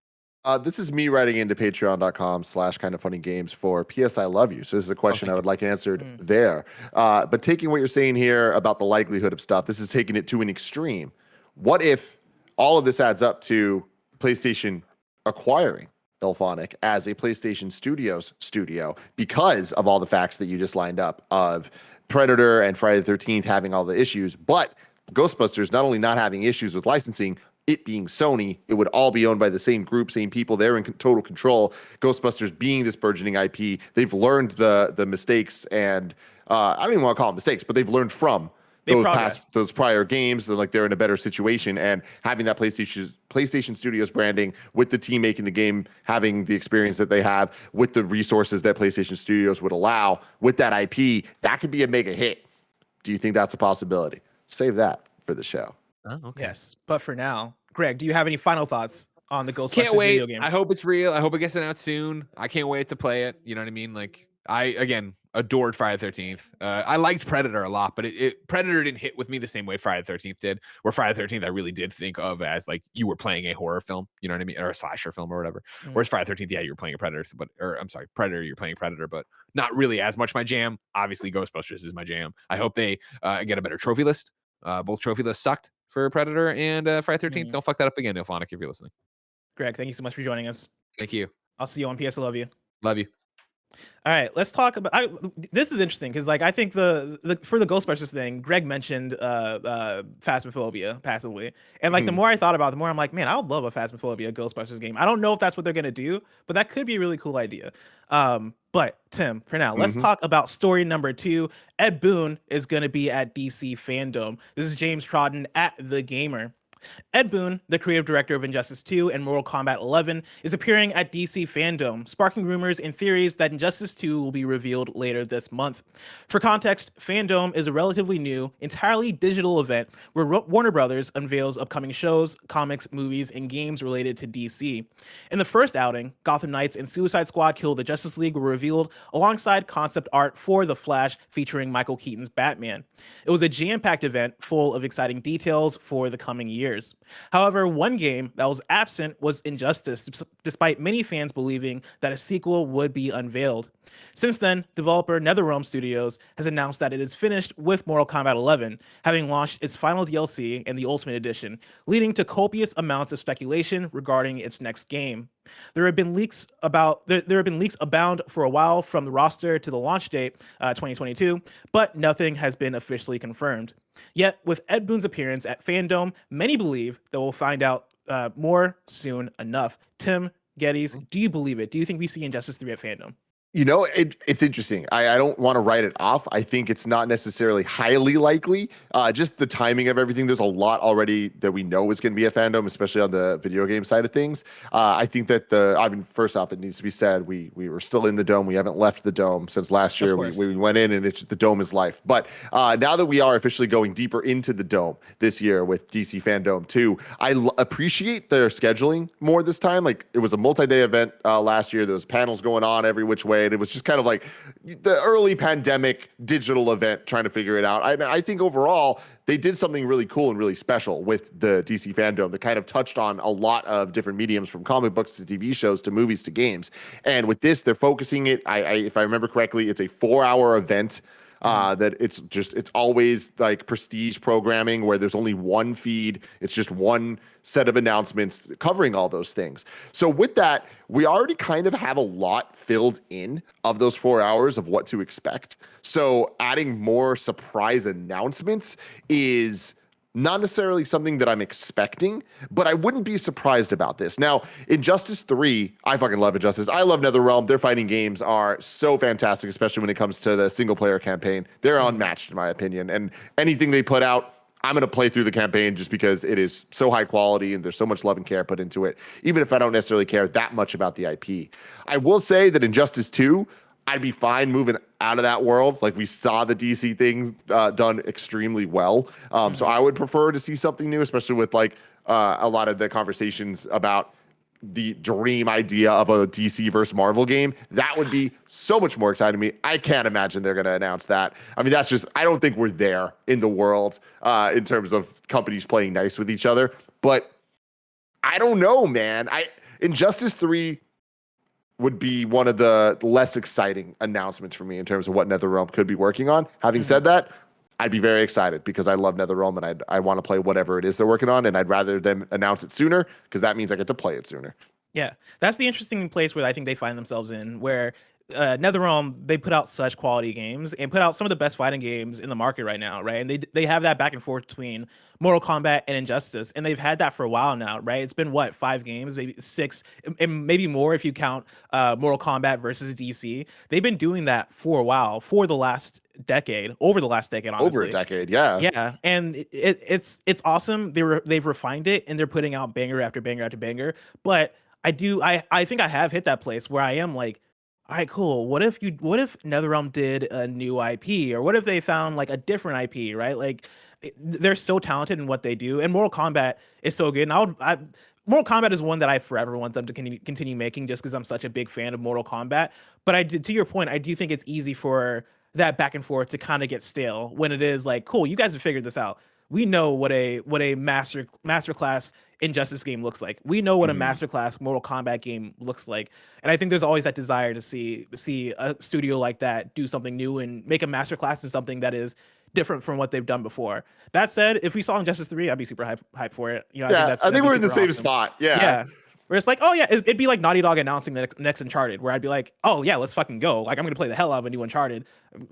S3: This is me writing into patreon.com/kindoffunnygames for PS I Love You. So this is a question I would like answered there. But taking what you're saying here about the likelihood of stuff, this is taking it to an extreme. What if all of this adds up to PlayStation acquiring Illfonic as a PlayStation Studios studio because of all the facts that you just lined up of Predator and Friday the 13th having all the issues, but Ghostbusters not only not having issues with licensing, it being Sony, it would all be owned by the same group, same people. They're in total control. Ghostbusters being this burgeoning IP, they've learned the mistakes, and I don't even want to call them mistakes, but they've learned from those prior games. They're in a better situation, and having that PlayStation Studios branding with the team making the game, having the experience that they have with the resources that PlayStation Studios would allow with that IP, that could be a mega hit. Do you think that's a possibility? Save that for the show.
S4: Oh, okay.
S1: Yes, but for now, Greg, do you have any final thoughts on the Ghostbusters
S4: Can't wait.
S1: video game?
S4: I hope it's real. I hope it gets announced soon. I can't wait to play it. You know what I mean? Like, adored Friday the 13th. I liked Predator a lot, but Predator didn't hit with me the same way Friday the 13th did. Where Friday the 13th I really did think of as like you were playing a horror film, you know what I mean, or a slasher film or whatever. Whereas Friday the 13th, yeah, you were playing a Predator, Predator, you're playing Predator, but not really as much my jam. Obviously, Ghostbusters is my jam. I hope they get a better trophy list. Both trophy lists sucked for Predator and Friday the 13th. Don't fuck that up again, Illfonic, if you're listening.
S1: Greg, thank you so much for joining us.
S4: Thank you.
S1: I'll see you on PS. I love you.
S4: Love you.
S1: All right, let's talk about. This is interesting because, like, I think the for the Ghostbusters thing, Greg mentioned Phasmophobia passively, and like the more I thought about it, the more I'm like, man, I would love a Phasmophobia Ghostbusters game. I don't know if that's what they're gonna do, but that could be a really cool idea. But Tim, for now, let's talk about story number 2. Ed Boon is gonna be at DC Fandome. This is James Troughton at TheGamer. Ed Boon, the creative director of Injustice 2 and Mortal Kombat 11, is appearing at DC Fandome, sparking rumors and theories that Injustice 2 will be revealed later this month. For context, Fandome is a relatively new, entirely digital event where Warner Brothers unveils upcoming shows, comics, movies, and games related to DC. In the first outing, Gotham Knights and Suicide Squad Kill the Justice League were revealed alongside concept art for The Flash featuring Michael Keaton's Batman. It was a jam-packed event full of exciting details for the coming years. However, one game that was absent was Injustice, despite many fans believing that a sequel would be unveiled. Since then, developer NetherRealm Studios has announced that it is finished with Mortal Kombat 11, having launched its final DLC and the Ultimate Edition, leading to copious amounts of speculation regarding its next game. There have been leaks abound for a while, from the roster to the launch date, 2022, but nothing has been officially confirmed. Yet, with Ed Boon's appearance at Fandome, many believe that we'll find out more soon enough. Tim GIBiz, do you believe it? Do you think we see Injustice 3 at Fandome?
S3: You know, it's interesting. I don't want to write it off. I think it's not necessarily highly likely. Just the timing of everything. There's a lot already that we know is going to be a Fandome, especially on the video game side of things. I think that first off, it needs to be said, we were still in the dome. We haven't left the dome since last year. We went in, and the dome is life. But now that we are officially going deeper into the dome this year with DC Fandome 2, I appreciate their scheduling more this time. Like, it was a multi-day event last year. There was panels going on every which way. It was just kind of like the early pandemic digital event, trying to figure it out. I think overall they did something really cool and really special with the DC Fandome that kind of touched on a lot of different mediums, from comic books to TV shows to movies to games. And with this, they're focusing it. If I remember correctly, it's a 4-hour event. That it's always like prestige programming where there's only one feed. It's just one set of announcements covering all those things. So with that, we already kind of have a lot filled in of those 4 hours of what to expect. So adding more surprise announcements is not necessarily something that I'm expecting, but I wouldn't be surprised about this. Now, Injustice 3, I fucking love Injustice. I love NetherRealm. Their fighting games are so fantastic, especially when it comes to the single-player campaign. They're unmatched, in my opinion. And anything they put out, I'm going to play through the campaign just because it is so high quality and there's so much love and care put into it, even if I don't necessarily care that much about the IP. I will say that Injustice 2, I'd be fine moving out of that world. Like, we saw the DC things done extremely well. So I would prefer to see something new, especially with like a lot of the conversations about the dream idea of a DC versus Marvel game. That would be so much more exciting to me. I can't imagine they're going to announce that. I mean, I don't think we're there in the world in terms of companies playing nice with each other. But I don't know, man. Injustice 3 would be one of the less exciting announcements for me in terms of what NetherRealm could be working on. Having said that, I'd be very excited because I love NetherRealm and I want to play whatever it is they're working on, and I'd rather them announce it sooner because that means I get to play it sooner.
S1: Yeah, that's the interesting place where I think they find themselves in, where NetherRealm, they put out such quality games and put out some of the best fighting games in the market right now, right? And they have that back and forth between Mortal Kombat and Injustice, and they've had that for a while now, right? It's been 5 games, maybe 6, and maybe more if you count Mortal Kombat versus DC. They've been doing that for a while, over the last decade, honestly.
S3: Over a decade, yeah.
S1: Yeah, and it's awesome. They've refined it, and they're putting out banger after banger after banger. But I think I have hit that place where I am like, all right, cool. What if NetherRealm did a new IP, or what if they found like a different IP, right? Like, they're so talented in what they do, and Mortal Kombat is so good. And Mortal Kombat is one that I forever want them to continue making, just because I'm such a big fan of Mortal Kombat. But to your point, I do think it's easy for that back and forth to kind of get stale when it is like, cool, you guys have figured this out. We know what a masterclass Injustice game looks like. We know what a masterclass Mortal Kombat game looks like. And I think there's always that desire to see a studio like that do something new and make a masterclass in something that is different from what they've done before. That said, if we saw Injustice 3, I'd be super hype for it. You know,
S3: I think we're in the same spot. Yeah.
S1: Where it's like, oh yeah, it'd be like Naughty Dog announcing the next Uncharted, where I'd be like, oh yeah, let's fucking go. Like, I'm gonna play the hell out of a new Uncharted.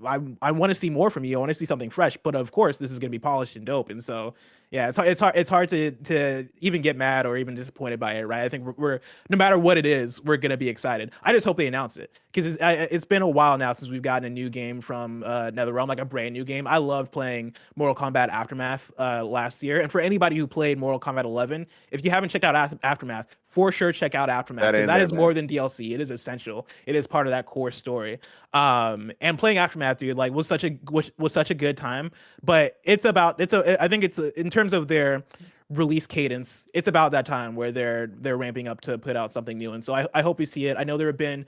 S1: I want to see more from you. I want to see something fresh. But of course, this is gonna be polished and dope. And so yeah, it's hard to even get mad or even disappointed by it, right? I think we're no matter what it is, we're gonna be excited. I just hope they announce it, because it's been a while now since we've gotten a new game from NetherRealm, like a brand new game. I loved playing Mortal Kombat Aftermath last year, and for anybody who played Mortal Kombat 11, if you haven't checked out Aftermath, for sure check out Aftermath, because that is more than DLC. It is essential. It is part of that core story. And playing Aftermath, dude, like was such a good time. But I think it's in terms of their release cadence, it's about that time where they're ramping up to put out something new. And so I hope we see it. I know there have been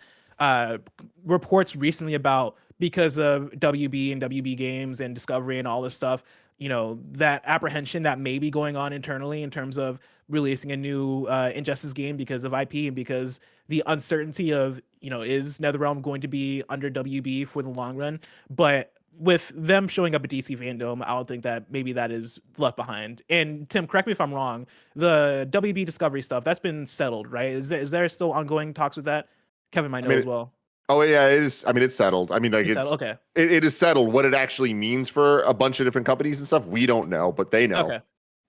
S1: reports recently about, because of WB and WB Games and Discovery and all this stuff, you know, that apprehension that may be going on internally in terms of releasing a new Injustice game because of IP and because the uncertainty of, you know, is NetherRealm going to be under WB for the long run? But with them showing up at DC Fandome, I would think that maybe that is left behind. And Tim, correct me if I'm wrong, the WB Discovery stuff, that's been settled, right? Is there still ongoing talks with that? Kevin might know as well.
S3: Oh yeah, it is. I mean, it's settled. I mean, like
S1: okay.
S3: It is settled. What it actually means for a bunch of different companies and stuff, we don't know, but they know.
S1: Okay,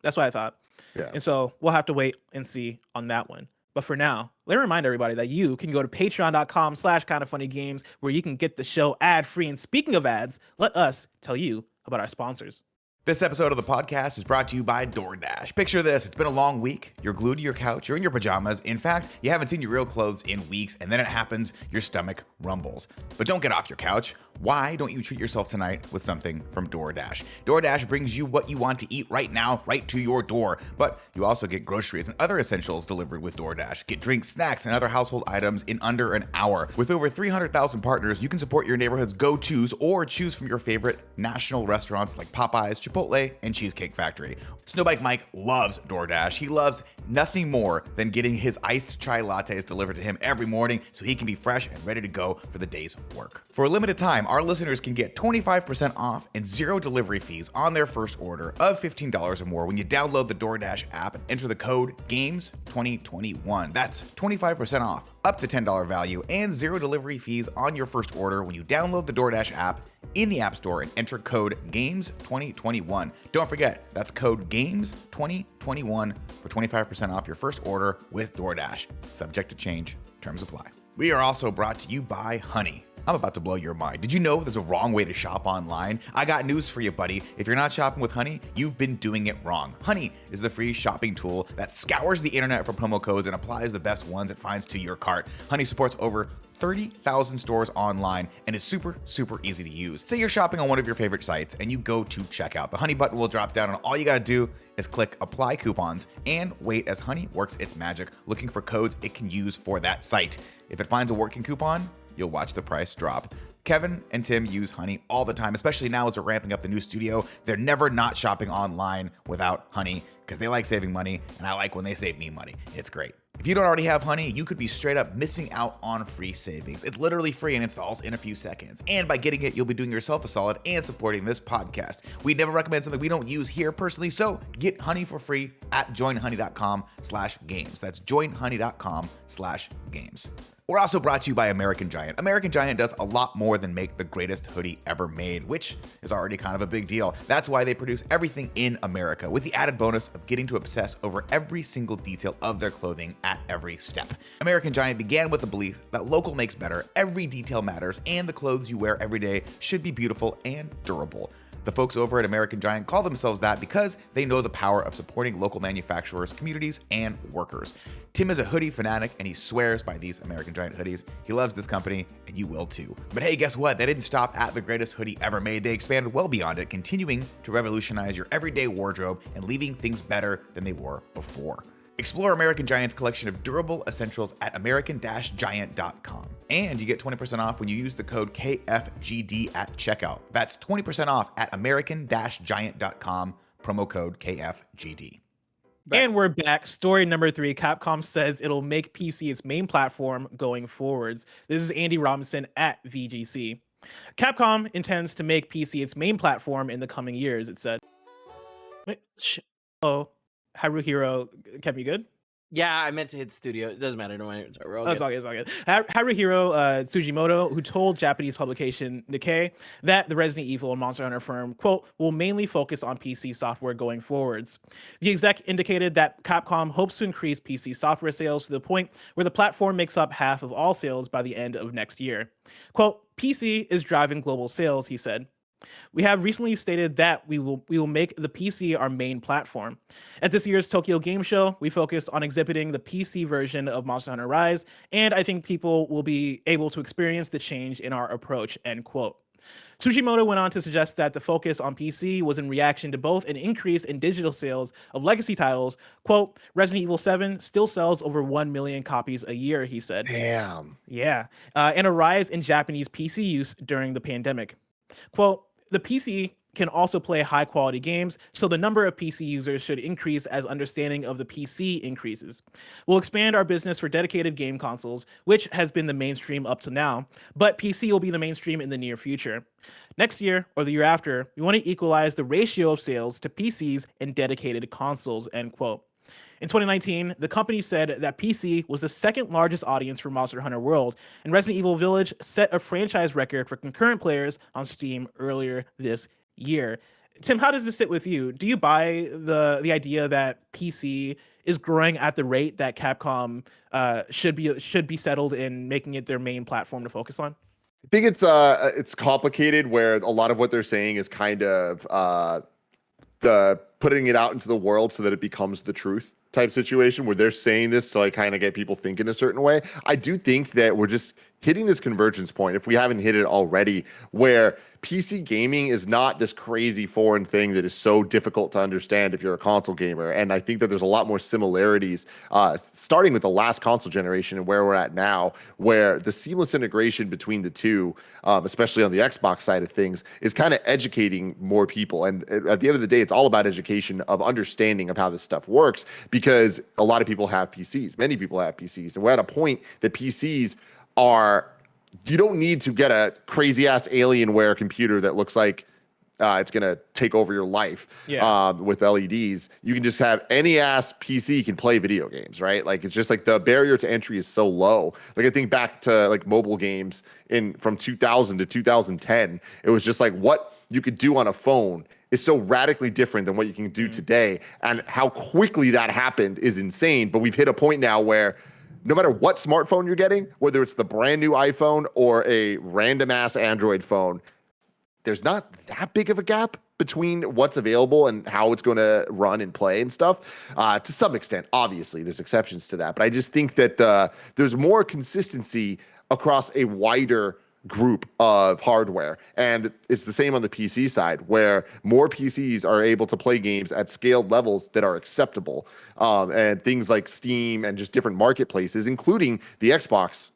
S1: that's what I thought.
S3: Yeah.
S1: And so we'll have to wait and see on that one. But for now, let me remind everybody that you can go to patreon.com/kindoffunnygames, where you can get the show ad-free. And speaking of ads, let us tell you about our sponsors.
S5: This episode of the podcast is brought to you by DoorDash. Picture this, it's been a long week, you're glued to your couch, you're in your pajamas, in fact, you haven't seen your real clothes in weeks, and then it happens, your stomach rumbles. But don't get off your couch. Why don't you treat yourself tonight with something from DoorDash? DoorDash brings you what you want to eat right now, right to your door. But you also get groceries and other essentials delivered with DoorDash. Get drinks, snacks, and other household items in under an hour. With over 300,000 partners, you can support your neighborhood's go-tos or choose from your favorite national restaurants like Popeyes, Chipotle, and Cheesecake Factory. Snowbike Mike loves DoorDash. He loves nothing more than getting his iced chai lattes delivered to him every morning so he can be fresh and ready to go for the day's work. For a limited time, our listeners can get 25% off and zero delivery fees on their first order of $15 or more when you download the DoorDash app and enter the code GAMES2021. That's 25% off, up to $10 value, and zero delivery fees on your first order when you download the DoorDash app in the App Store and enter code GAMES2021. Don't forget, that's code GAMES2021 for 25% off your first order with DoorDash. Subject to change. Terms apply. We are also brought to you by Honey. I'm about to blow your mind. Did you know there's a wrong way to shop online? I got news for you, buddy. If you're not shopping with Honey, you've been doing it wrong. Honey is the free shopping tool that scours the internet for promo codes and applies the best ones it finds to your cart. Honey supports over 30,000 stores online and is super easy to use. Say you're shopping on one of your favorite sites and you go to checkout. The Honey button will drop down and all you gotta do is click apply coupons and wait as Honey works its magic, looking for codes it can use for that site. If it finds a working coupon, you'll watch the price drop. Kevin and Tim use Honey all the time, especially now as we're ramping up the new studio. They're never not shopping online without Honey because they like saving money, and I like when they save me money. It's great. If you don't already have Honey, you could be straight up missing out on free savings. It's literally free and installs in a few seconds. And by getting it, you'll be doing yourself a solid and supporting this podcast. We never recommend something we don't use here personally, so get Honey for free at joinhoney.com/games. That's joinhoney.com/games. We're also brought to you by American Giant. American Giant does a lot more than make the greatest hoodie ever made, which is already kind of a big deal. That's why they produce everything in America, with the added bonus of getting to obsess over every single detail of their clothing at every step. American Giant began with the belief that local makes better, every detail matters, and the clothes you wear every day should be beautiful and durable. The folks over at American Giant call themselves that because they know the power of supporting local manufacturers, communities, and workers. Tim is a hoodie fanatic and he swears by these American Giant hoodies. He loves this company and you will too. But hey, guess what? They didn't stop at the greatest hoodie ever made. They expanded well beyond it, continuing to revolutionize your everyday wardrobe and leaving things better than they were before. Explore American Giant's collection of durable essentials at american-giant.com. And you get 20% off when you use the code KFGD at checkout. That's 20% off at american-giant.com, promo code KFGD.
S1: And we're back. Story number 3. Capcom says it'll make PC its main platform going forwards. This is Andy Robinson at VGC. Capcom intends to make PC its main platform in the coming years, it said.
S2: Wait,
S1: Oh, Haruhiro, kept me good?
S2: yeah, I meant to hit studio. It doesn't matter. Don't worry. It's all
S1: It's all good. Haruhiro Tsujimoto, who told Japanese publication Nikkei that the Resident Evil and Monster Hunter firm, quote, will mainly focus on PC software going forwards. The exec indicated that Capcom hopes to increase PC software sales to the point where the platform makes up half of all sales by the end of next year. Quote, PC is driving global sales, he said. We have recently stated that we will make the PC our main platform. At this year's Tokyo Game Show, we focused on exhibiting the PC version of Monster Hunter Rise, and I think people will be able to experience the change in our approach, end quote. Tsujimoto went on to suggest that the focus on PC was in reaction to both an increase in digital sales of legacy titles, quote, Resident Evil 7 still sells over 1 million copies a year, he said.
S3: Damn.
S1: Yeah, and a rise in Japanese PC use during the pandemic. Quote, the PC can also play high quality games, so the number of PC users should increase as understanding of the PC increases. We'll expand our business for dedicated game consoles, which has been the mainstream up to now, but PC will be the mainstream in the near future. Next year, or the year after, we want to equalize the ratio of sales to PCs and dedicated consoles, end quote. In 2019, the company said that PC was the second largest audience for Monster Hunter World, and Resident Evil Village set a franchise record for concurrent players on Steam earlier this year. Tim, how does this sit with you? Do you buy the idea that PC is growing at the rate that Capcom should be settled in making it their main platform to focus on?
S3: I think it's complicated where a lot of what they're saying is kind of the putting it out into the world so that it becomes the truth type situation where they're saying this to like kind of get people thinking a certain way. I do think that we're just hitting this convergence point, if we haven't hit it already, where PC gaming is not this crazy foreign thing that is so difficult to understand if you're a console gamer. And I think that there's a lot more similarities, starting with the last console generation and where we're at now, where the seamless integration between the two, especially on the Xbox side of things, is kind of educating more people. And at the end of the day, it's all about education of understanding of how this stuff works, because a lot of people have PCs. Many people have PCs. And we're at a point that PCs are, you don't need to get a crazy ass Alienware computer that looks like it's going to take over your life with LEDs. You can just have any ass PC can play video games, right? Like, it's just like the barrier to entry is so low. Like, I think back to like mobile games from 2000 to 2010, it was just like what you could do on a phone is so radically different than what you can do today. And how quickly that happened is insane. But we've hit a point now where no matter what smartphone you're getting, whether it's the brand new iPhone or a random ass Android phone, there's not that big of a gap between what's available and how it's going to run and play and stuff. To some extent, obviously, there's exceptions to that. But I just think that there's more consistency across a wider group of hardware. And it's the same on the PC side, where more PCs are able to play games at scaled levels that are acceptable. And things like Steam and just different marketplaces, including the Xbox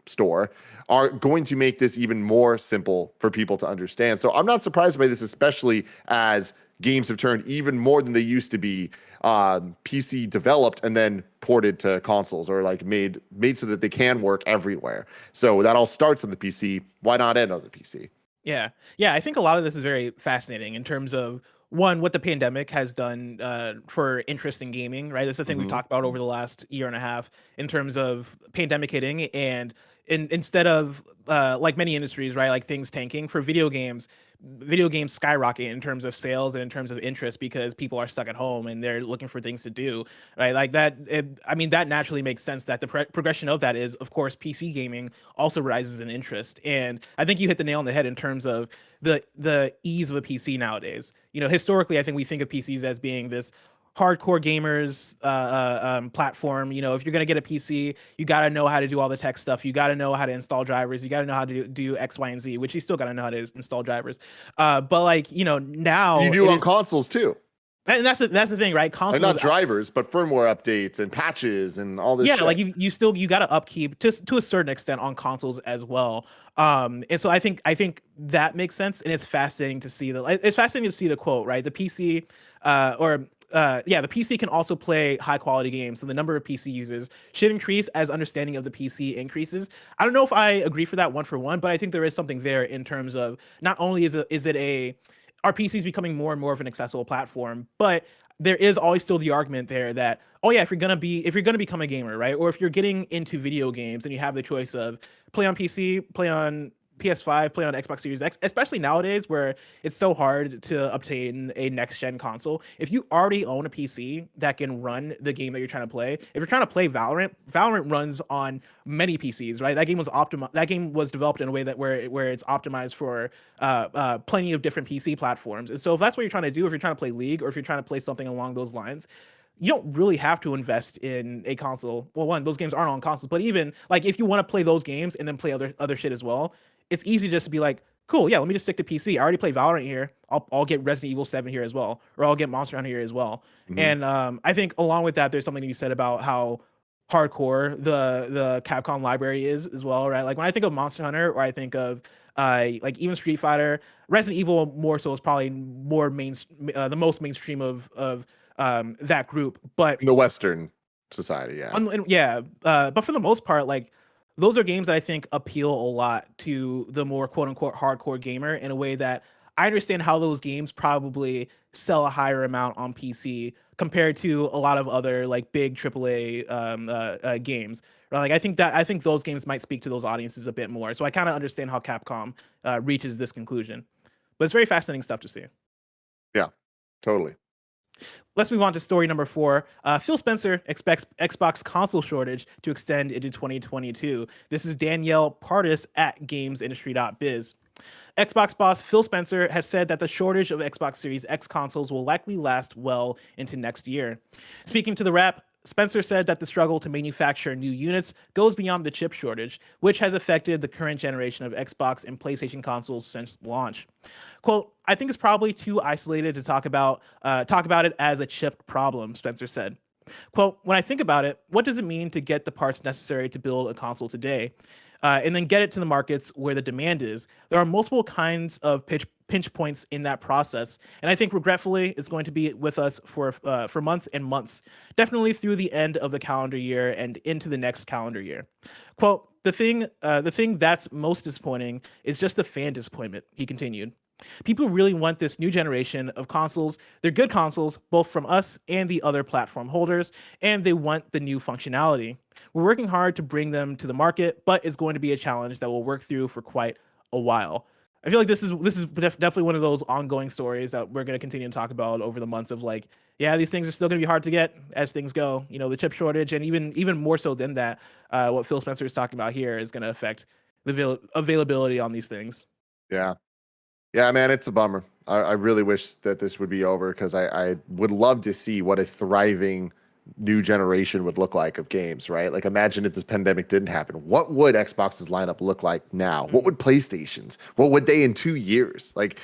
S3: store, are going to make this even more simple for people to understand. So I'm not surprised by this, especially as games have turned even more than they used to be PC developed and then ported to consoles, or like made so that they can work everywhere. So that all starts on the PC. Why not end on the PC?
S1: Yeah. I think a lot of this is very fascinating in terms of, one, what the pandemic has done for interest in gaming, right? That's the thing we've talked about over the last year and a half in terms of pandemic hitting, and instead of like many industries, right, like things tanking, for video games skyrocket in terms of sales and in terms of interest, because people are stuck at home and they're looking for things to do, right? Like that, that naturally makes sense that the progression of that is, of course, PC gaming also rises in interest. And I think you hit the nail on the head in terms of the ease of a PC nowadays. You know, historically, I think we think of PCs as being this hardcore gamers platform. You know, if you're going to get a PC, you got to know how to do all the tech stuff. You got to know how to install drivers. You got to know how to do X, Y, and Z, which you still got to know how to install drivers. But like, you know, now
S3: you do on consoles too.
S1: And that's the thing, right?
S3: And
S1: Consoles,
S3: not drivers, but firmware updates and patches and all this
S1: yeah,
S3: shit.
S1: like you got to upkeep to a certain extent on consoles as well. And so I think that makes sense, and it's fascinating to see the quote, right? The PC, the PC can also play high quality games, so the number of PC users should increase as understanding of the PC increases. I don't know if I agree for that one for one, but I think there is something there in terms of not only are PCs becoming more and more of an accessible platform, but there is always still the argument there that, oh yeah, if you're gonna become a gamer, right, or if you're getting into video games and you have the choice of play on PC, play on PS5, play on Xbox Series X, especially nowadays where it's so hard to obtain a next gen console. If you already own a PC that can run the game that you're trying to play, if you're trying to play Valorant runs on many PCs, right? That game was developed in a way that where it's optimized for plenty of different PC platforms. And so if that's what you're trying to do, if you're trying to play League or if you're trying to play something along those lines, you don't really have to invest in a console. Well, one, those games aren't on consoles, but even like if you want to play those games and then play other shit as well, it's easy just to be like, cool, yeah, let me just stick to PC. I already play Valorant here. I'll get Resident Evil 7 here as well, or I'll get Monster Hunter here as well.
S3: Mhm.
S1: And I think along with that, there's something to be said about how hardcore the Capcom library is as well, right? Like when I think of Monster Hunter, or I think of like even Street Fighter, Resident Evil more so is probably the most mainstream of that group. But
S3: In the Western society, yeah.
S1: but for the most part, like those are games that I think appeal a lot to the more quote unquote hardcore gamer in a way that I understand how those games probably sell a higher amount on PC compared to a lot of other like big AAA games. Right? Like I think those games might speak to those audiences a bit more. So I kind of understand how Capcom reaches this conclusion. But it's very fascinating stuff to see.
S3: Yeah, totally.
S1: Let's move on to story number 4. Phil Spencer expects Xbox console shortage to extend into 2022. This is Danielle Partis at games.Biz. Xbox boss Phil Spencer has said that the shortage of Xbox Series X consoles will likely last well into next year. Speaking to the Wrap, Spencer said that the struggle to manufacture new units goes beyond the chip shortage, which has affected the current generation of Xbox and PlayStation consoles since launch. Quote, I think it's probably too isolated to talk about it as a chip problem, Spencer said. Quote, when I think about it, what does it mean to get the parts necessary to build a console today? And then get it to the markets where the demand is. There are multiple kinds of pinch points in that process, and I think regretfully it's going to be with us for months and months, definitely through the end of the calendar year and into the next calendar year. Quote, the thing that's most disappointing is just the fan disappointment, he continued. People really want this new generation of consoles. They're good consoles, both from us and the other platform holders, and they want the new functionality. We're working hard to bring them to the market, but it's going to be a challenge that we'll work through for quite a while. I feel like this is definitely one of those ongoing stories that we're going to continue to talk about over the months of like, yeah, these things are still going to be hard to get as things go. You know, the chip shortage, and even more so than that, what Phil Spencer is talking about here is going to affect the availability on these things.
S3: Yeah, man, it's a bummer. I really wish that this would be over because I would love to see what a thriving new generation would look like of games, right? Like imagine if this pandemic didn't happen. What would Xbox's lineup look like now? What would PlayStation's? What would they in 2 years? Like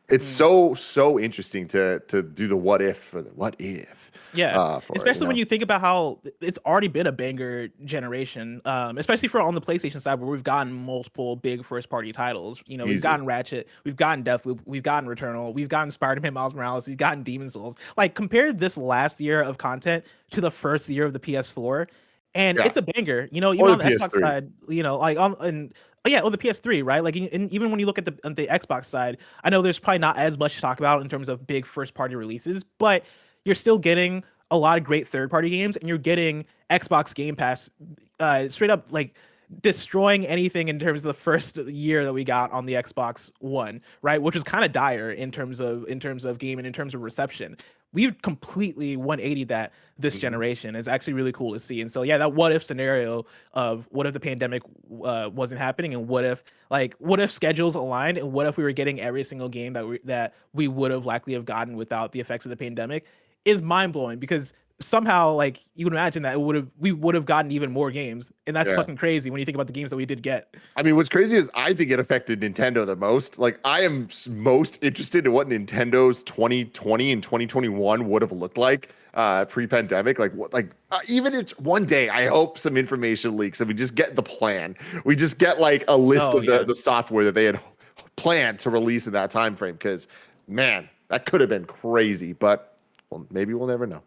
S3: it's so interesting to do the what if for the what if.
S1: Yeah, especially when you think about how it's already been a banger generation, especially on the PlayStation side where we've gotten multiple big first-party titles. You know, we've gotten Ratchet, we've gotten Deathloop, we've gotten Returnal, we've gotten Spider-Man Miles Morales, we've gotten Demon's Souls. Like, compare this last year of content to the first year of the PS4, and it's a banger. You know, even on the Xbox side, you know, like on the PS3, right? Like, and even when you look at the Xbox side, I know there's probably not as much to talk about in terms of big first-party releases, but you're still getting a lot of great third-party games, and you're getting Xbox Game Pass straight up like destroying anything in terms of the first year that we got on the Xbox One, right? Which was kind of dire in terms of game and in terms of reception. We've completely 180 that this generation. Is actually really cool to see. And so yeah, that what if scenario of what if the pandemic wasn't happening, and what if schedules aligned, and what if we were getting every single game that we would have likely have gotten without the effects of the pandemic, is mind-blowing, because somehow, like, you would imagine that we would have gotten even more games, and that's
S3: Yeah.
S1: fucking crazy when you think about the games that we did get.
S3: I mean, what's crazy is I think it affected Nintendo the most. Like, I am most interested in what Nintendo's 2020 and 2021 would have looked like pre-pandemic. Like, what, like even if one day, I hope some information leaks and we just get the plan. We just get like a list of the software that they had planned to release in that time frame. Because, man, that could have been crazy. But well, maybe we'll never know.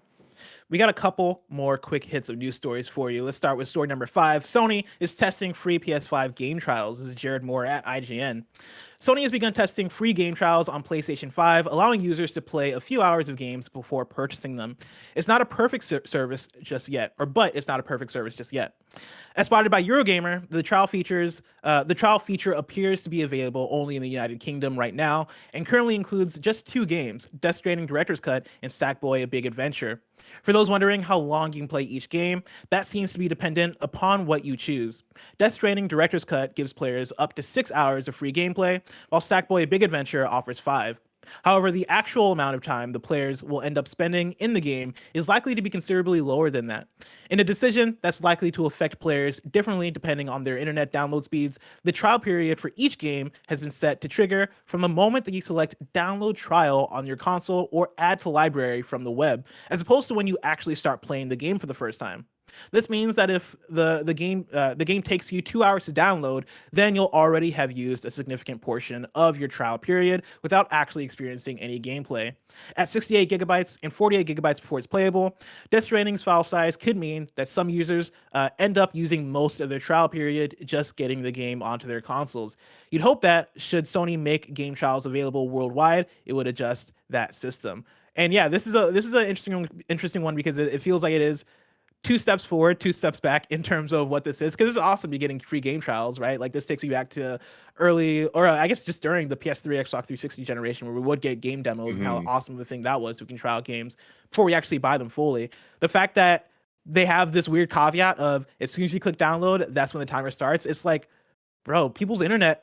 S1: We got a couple more quick hits of news stories for you. Let's start with story number 5. Sony is testing free PS5 game trials. This is Jared Moore at IGN. Sony has begun testing free game trials on PlayStation 5, allowing users to play a few hours of games before purchasing them. It's not a perfect service just yet, but it's not a perfect service just yet. As spotted by Eurogamer, the trial feature appears to be available only in the United Kingdom right now, and currently includes just 2 games, Death Stranding Director's Cut and Sackboy: A Big Adventure. For those wondering how long you can play each game, that seems to be dependent upon what you choose. Death Stranding Director's Cut gives players up to 6 hours of free gameplay, while Sackboy: A Big Adventure offers 5. However, the actual amount of time the players will end up spending in the game is likely to be considerably lower than that. In a decision that's likely to affect players differently depending on their internet download speeds, the trial period for each game has been set to trigger from the moment that you select download trial on your console or add to library from the web, as opposed to when you actually start playing the game for the first time. This means that if the game takes you 2 hours to download, then you'll already have used a significant portion of your trial period without actually experiencing any gameplay. At 68 gigabytes and 48 gigabytes before it's playable, Death Stranding's file size could mean that some users end up using most of their trial period just getting the game onto their consoles. You'd hope that should Sony make game trials available worldwide, it would adjust that system. And yeah, this is an interesting one because it feels like it is 2 steps forward, 2 steps back in terms of what this is, because it's awesome to be getting free game trials, right? Like, this takes you back to early, or I guess just during the PS3, Xbox 360 generation, where we would get game demos and how awesome the thing that was, so we can trial games before we actually buy them fully. The fact that they have this weird caveat of as soon as you click download, that's when the timer starts. It's like, bro, people's internet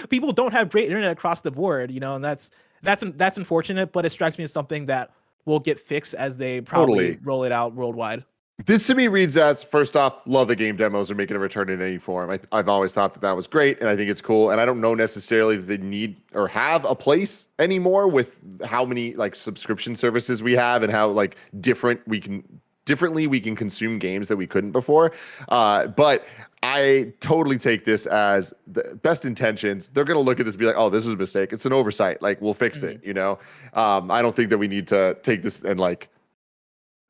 S1: people don't have great internet across the board, you know, and that's unfortunate, but it strikes me as something that will get fixed as they probably roll it out worldwide.
S3: This to me reads as, first off, love the game demos are making a return in any form. I've always thought that was great, and I think it's cool. And I don't know necessarily that they need or have a place anymore with how many like subscription services we have and how like differently we can consume games that we couldn't before. But I totally take this as the best intentions. They're going to look at this and be like, oh, this was a mistake. It's an oversight. Like, we'll fix it, you know? I don't think that we need to take this and like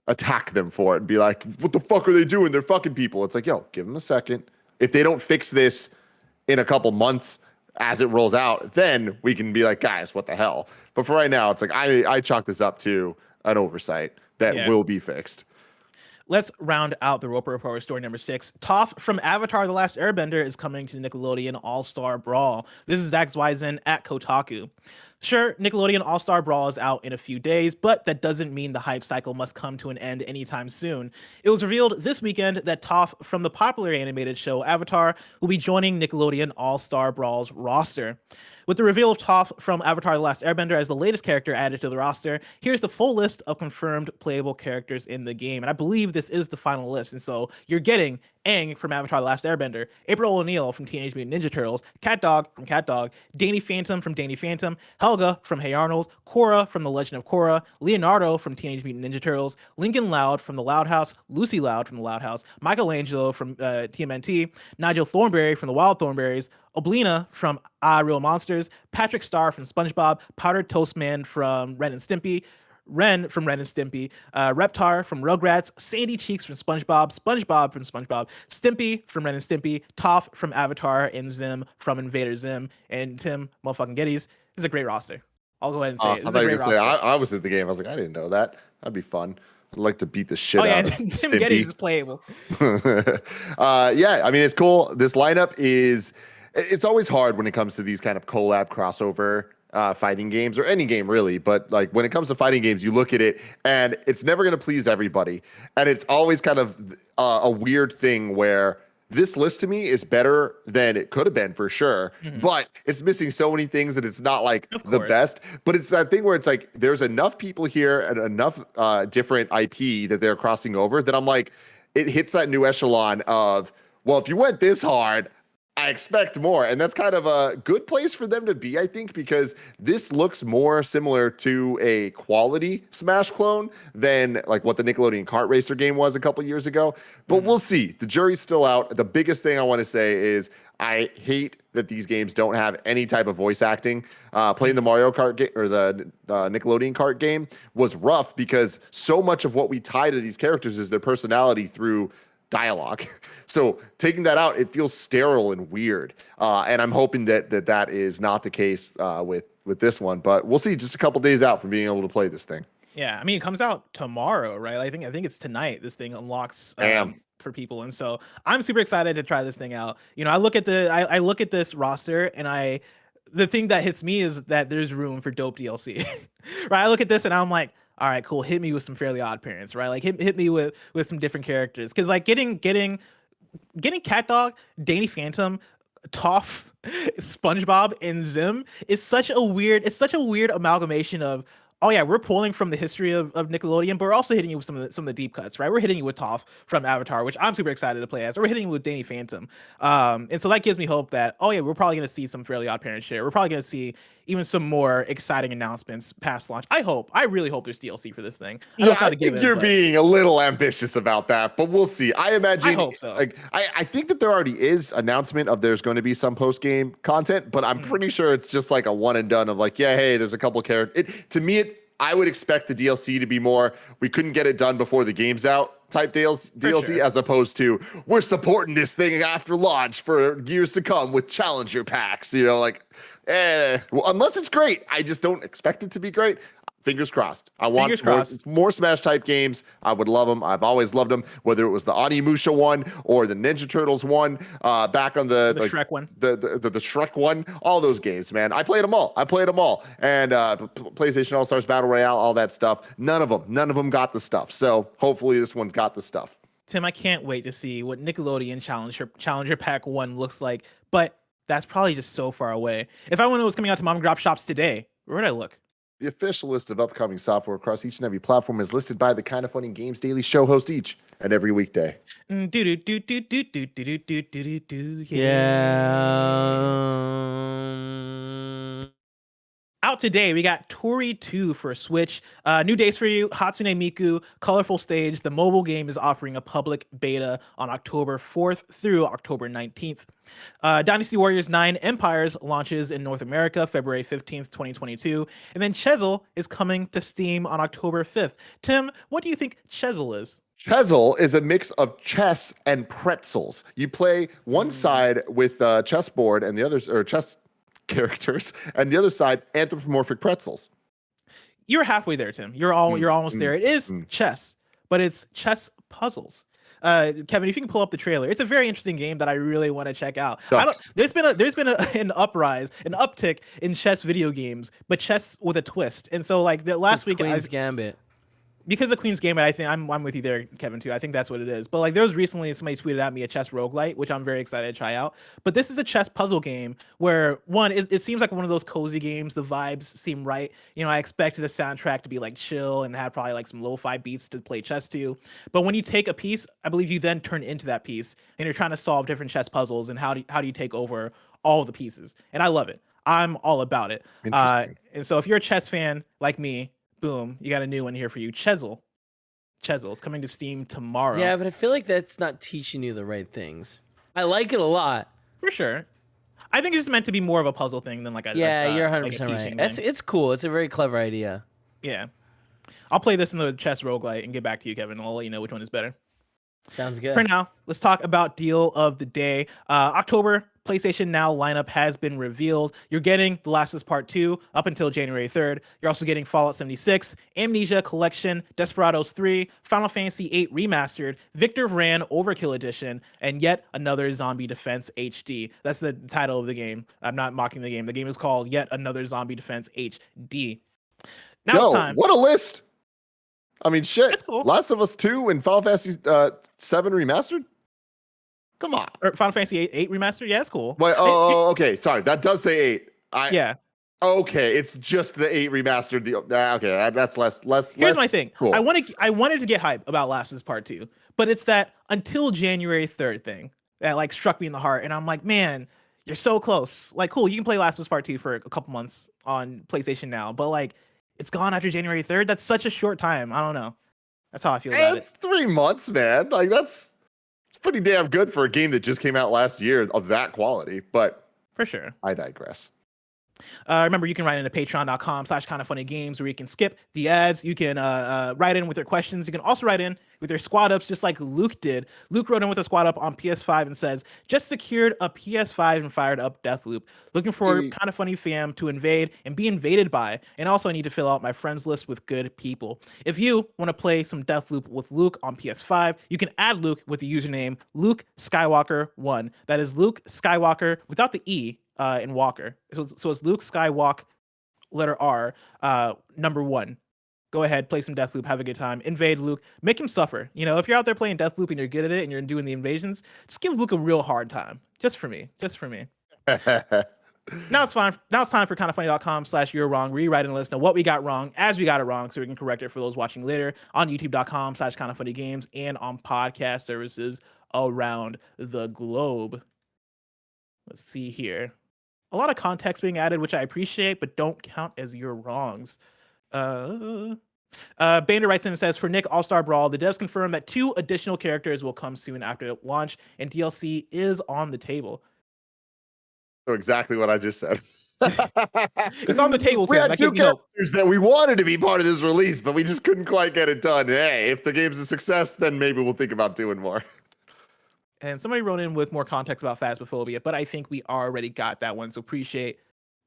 S3: attack them for it and be like, what the fuck are they doing? They're fucking people. It's like, yo, give them a second. If they don't fix this in a couple months as it rolls out, then we can be like, guys, what the hell? But for right now, it's like, I chalk this up to an oversight that will be fixed.
S1: Let's round out the Roper Report story number 6. Toph from Avatar: The Last Airbender is coming to Nickelodeon All-Star Brawl. This is Zach Zweizen at Kotaku. Sure, Nickelodeon All-Star Brawl is out in a few days, but that doesn't mean the hype cycle must come to an end anytime soon. It was revealed this weekend that Toph from the popular animated show Avatar will be joining Nickelodeon All-Star Brawl's roster. With the reveal of Toph from Avatar: The Last Airbender as the latest character added to the roster, here's the full list of confirmed playable characters in the game. And I believe this is the final list. And so you're getting Aang from Avatar: The Last Airbender, April O'Neil from Teenage Mutant Ninja Turtles, Cat Dog from Cat Dog, Danny Phantom from Danny Phantom, Helga from Hey Arnold, Korra from The Legend of Korra, Leonardo from Teenage Mutant Ninja Turtles, Lincoln Loud from The Loud House, Lucy Loud from The Loud House, Michelangelo from TMNT, Nigel Thornberry from The Wild Thornberries, Oblina from Real Monsters, Patrick Starr from SpongeBob, Powdered Toast Man from Ren and Stimpy, Ren from Ren and Stimpy, Reptar from Rugrats, Sandy Cheeks from SpongeBob, SpongeBob from SpongeBob, Stimpy from Ren and Stimpy, Toph from Avatar, and Zim from Invader Zim, and Tim motherfucking Geddes. This is a great roster. I'll go ahead and say it. This is a great roster.
S3: I was at the game. I was like, I didn't know that. That'd be fun. I'd like to beat the shit out of
S1: Tim
S3: Stimpy.
S1: Geddes is playable.
S3: Yeah, I mean, it's cool. This lineup is... It's always hard when it comes to these kind of collab crossover fighting games, or any game really. But like when it comes to fighting games, you look at it and it's never going to please everybody. And it's always kind of a weird thing where this list to me is better than it could have been for sure, but it's missing so many things that it's not like the best. But it's that thing where it's like there's enough people here and enough different IP that they're crossing over that I'm like, it hits that new echelon of, well, if you went this hard, I expect more. And that's kind of a good place for them to be, I think, because this looks more similar to a quality Smash clone than like what the Nickelodeon kart racer game was a couple years ago. But we'll see. The jury's still out. The biggest thing I want to say is I hate that these games don't have any type of voice acting. Playing the Mario Kart game or the Nickelodeon kart game was rough because so much of what we tie to these characters is their personality through dialogue. So taking that out, it feels sterile and weird. And I'm hoping that is not the case with this one. But we'll see. Just a couple days out from being able to play this thing.
S1: Yeah, I mean, it comes out tomorrow, right? I think it's tonight. This thing unlocks for people, and so I'm super excited to try this thing out. You know, I look at this roster, and the thing that hits me is that there's room for dope DLC. Right? I look at this and I'm like, all right, cool. Hit me with some Fairly Odd Parents, right? Like hit me with some different characters, because like getting Cat Dog, Danny Phantom, Toph, SpongeBob, and Zim is such a weird amalgamation of, oh yeah, we're pulling from the history of Nickelodeon, but we're also hitting you with some of the deep cuts, right? We're hitting you with Toph from Avatar, which I'm super excited to play as. We're hitting you with Danny Phantom. And so that gives me hope that, oh yeah, we're probably going to see some Fairly Odd Parents share. We're probably going to see even some more exciting announcements past launch. I really hope there's DLC for this thing.
S3: I think you're being a little ambitious about that, but we'll see. I imagine.
S1: I hope so.
S3: Like, I think that there already is announcement of there's going to be some post game content, but I'm pretty sure it's just like a one and done of like, yeah, hey, there's a couple characters. I would expect the DLC to be more, we couldn't get it done before the game's out type DLC,
S1: sure.
S3: as opposed to we're supporting this thing after launch for years to come with challenger packs. You know, like, well, unless it's great, I just don't expect it to be great. Fingers crossed. I want more Smash type games. I would love them. I've always loved them, whether it was the Onimusha one or the Ninja Turtles one, back on the
S1: Shrek one,
S3: the Shrek one, all those games, man. I played them all. And PlayStation All-Stars Battle Royale, all that stuff. None of them got the stuff. So hopefully this one's got the stuff.
S1: Tim, I can't wait to see what Nickelodeon Challenger Pack 1 looks like, but that's probably just so far away. If I want to know what's coming out to mom and drop shops today, where would I look?
S3: The official list of upcoming software across each and every platform is listed by the Kinda Funny Games Daily Show host each and every weekday. Out
S1: today, we got Tori 2 for Switch. New days for you. Hatsune Miku, Colorful Stage. The mobile game is offering a public beta on October 4th through October 19th. Dynasty Warriors 9 Empires launches in North America February 15th, 2022. And then Chesil is coming to Steam on October 5th. Tim, what do you think Chesil is?
S3: Chesil is a mix of chess and pretzels. You play one side with chessboard and the others, or chess characters, and the other side anthropomorphic pretzels.
S1: You're halfway there, Tim. You're almost there. It is chess, but it's chess puzzles. Kevin, if you can pull up the trailer, it's a very interesting game that I really want to check out. There's been an uptick in chess video games, but chess with a twist. And so like the last week,
S2: Queen's Gambit.
S1: Because of Queen's Gambit, I think I'm with you there, Kevin, too. I think that's what it is. But like there was recently somebody tweeted at me a chess roguelite, which I'm very excited to try out. But this is a chess puzzle game where it seems like one of those cozy games. The vibes seem right. You know, I expected the soundtrack to be like chill and have probably like some lo-fi beats to play chess to. But when you take a piece, I believe you then turn into that piece and you're trying to solve different chess puzzles and how do you take over all the pieces. And I love it. I'm all about it. And so if you're a chess fan like me, boom, you got a new one here for you. Chesil is coming to Steam tomorrow.
S2: Yeah, but I feel like that's not teaching you the right things. I like it a lot.
S1: For sure. I think it's meant to be more of a puzzle thing than like a
S2: you're 100% right. It's cool. It's a very clever idea.
S1: Yeah. I'll play this in the chess roguelite and get back to you, Kevin. I'll let you know which one is better.
S2: Sounds good.
S1: For now, let's talk about deal of the day. October PlayStation Now lineup has been revealed. You're getting The Last of Us Part 2 up until January 3rd. You're also getting Fallout 76, Amnesia Collection, Desperados 3, Final Fantasy 8 Remastered, Victor Vran Overkill Edition, and yet another Zombie Defense HD. That's the title of the game. I'm not mocking the game. The game is called Yet Another Zombie Defense HD. Now it's time.
S3: What a list! I mean, shit.
S1: That's cool.
S3: Last of Us 2 and Final Fantasy 7 Remastered? Come on.
S1: Or Final Fantasy 8 remaster. Yeah, it's cool.
S3: Wait, okay. Sorry, that does say 8.
S1: Yeah.
S3: Okay, it's just the 8 remastered. Okay, that's less.
S1: Here's my thing.
S3: Cool.
S1: I wanted to get hype about Last of Us Part 2, but it's that until January 3rd thing that like struck me in the heart, and I'm like, man, you're so close. Like, cool, you can play Last of Us Part 2 for a couple months on PlayStation Now, but like, it's gone after January 3rd. That's such a short time. I don't know. That's how I feel about
S3: It's 3 months, man. Like it's pretty damn good for a game that just came out last year of that quality. But
S1: for sure.
S3: I digress.
S1: Remember, you can write into patreon.com/kindoffunnygames where you can skip the ads. You can write in with your questions. You can also write in with your squad ups, just like Luke did. Luke wrote in with a squad up on PS5 and says, just secured a PS5 and fired up Deathloop. Looking for Kind of Funny fam to invade and be invaded by. And also I need to fill out my friends list with good people. If you want to play some Deathloop with Luke on PS5, you can add Luke with the username Luke Skywalker1. That is Luke Skywalker without the E. In Walker. So it's Luke Skywalk, letter R, number 1. Go ahead, play some Deathloop, have a good time. Invade Luke, make him suffer. You know, if you're out there playing Deathloop and you're good at it and you're doing the invasions, just give Luke a real hard time. Just for me. Now it's fine. Now it's time for kindoffunny.com/you're wrong. Rewrite and let us know what we got wrong as we got it wrong so we can correct it for those watching later on youtube.com/kindoffunnygames and on podcast services around the globe. Let's see here. A lot of context being added, which I appreciate, but don't count as your wrongs. Bander writes in and says, for Nick All-Star Brawl, the devs confirmed that 2 additional characters will come soon after launch, and DLC is on the table.
S3: So exactly what I just said.
S1: It's on the table, Tim.
S3: We had
S1: That
S3: 2
S1: gives me hope.
S3: characters that we wanted to be part of this release, but we just couldn't quite get it done. Hey, if the game's a success, then maybe we'll think about doing more.
S1: And somebody wrote in with more context about Phasmophobia, but I think we already got that one. So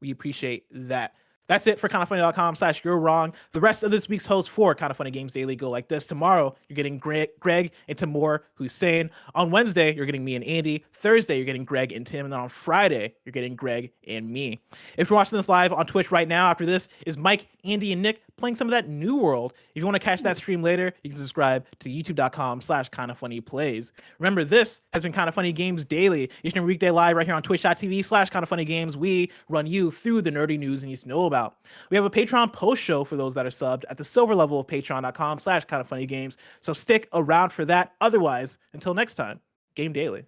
S1: we appreciate that. That's it for kindoffunny.com/you're wrong. The rest of this week's hosts for Kind of Funny Games Daily go like this. Tomorrow, you're getting Greg and Timur Hussein. On Wednesday, you're getting me and Andy. Thursday, you're getting Greg and Tim. And then on Friday, you're getting Greg and me. If you're watching this live on Twitch right now, after this is Mike, Andy, and Nick playing some of that New World. If you want to catch that stream later, you can subscribe to youtube.com/kindoffunnyplays. Remember, this has been Kind of Funny Games Daily. Each and every weekday live right here on twitch.tv/kindoffunnygames. We run you through the nerdy news you need to know about. We have a Patreon post show for those that are subbed at the silver level of patreon.com/kindoffunnygames. So stick around for that. Otherwise, until next time, Game Daily.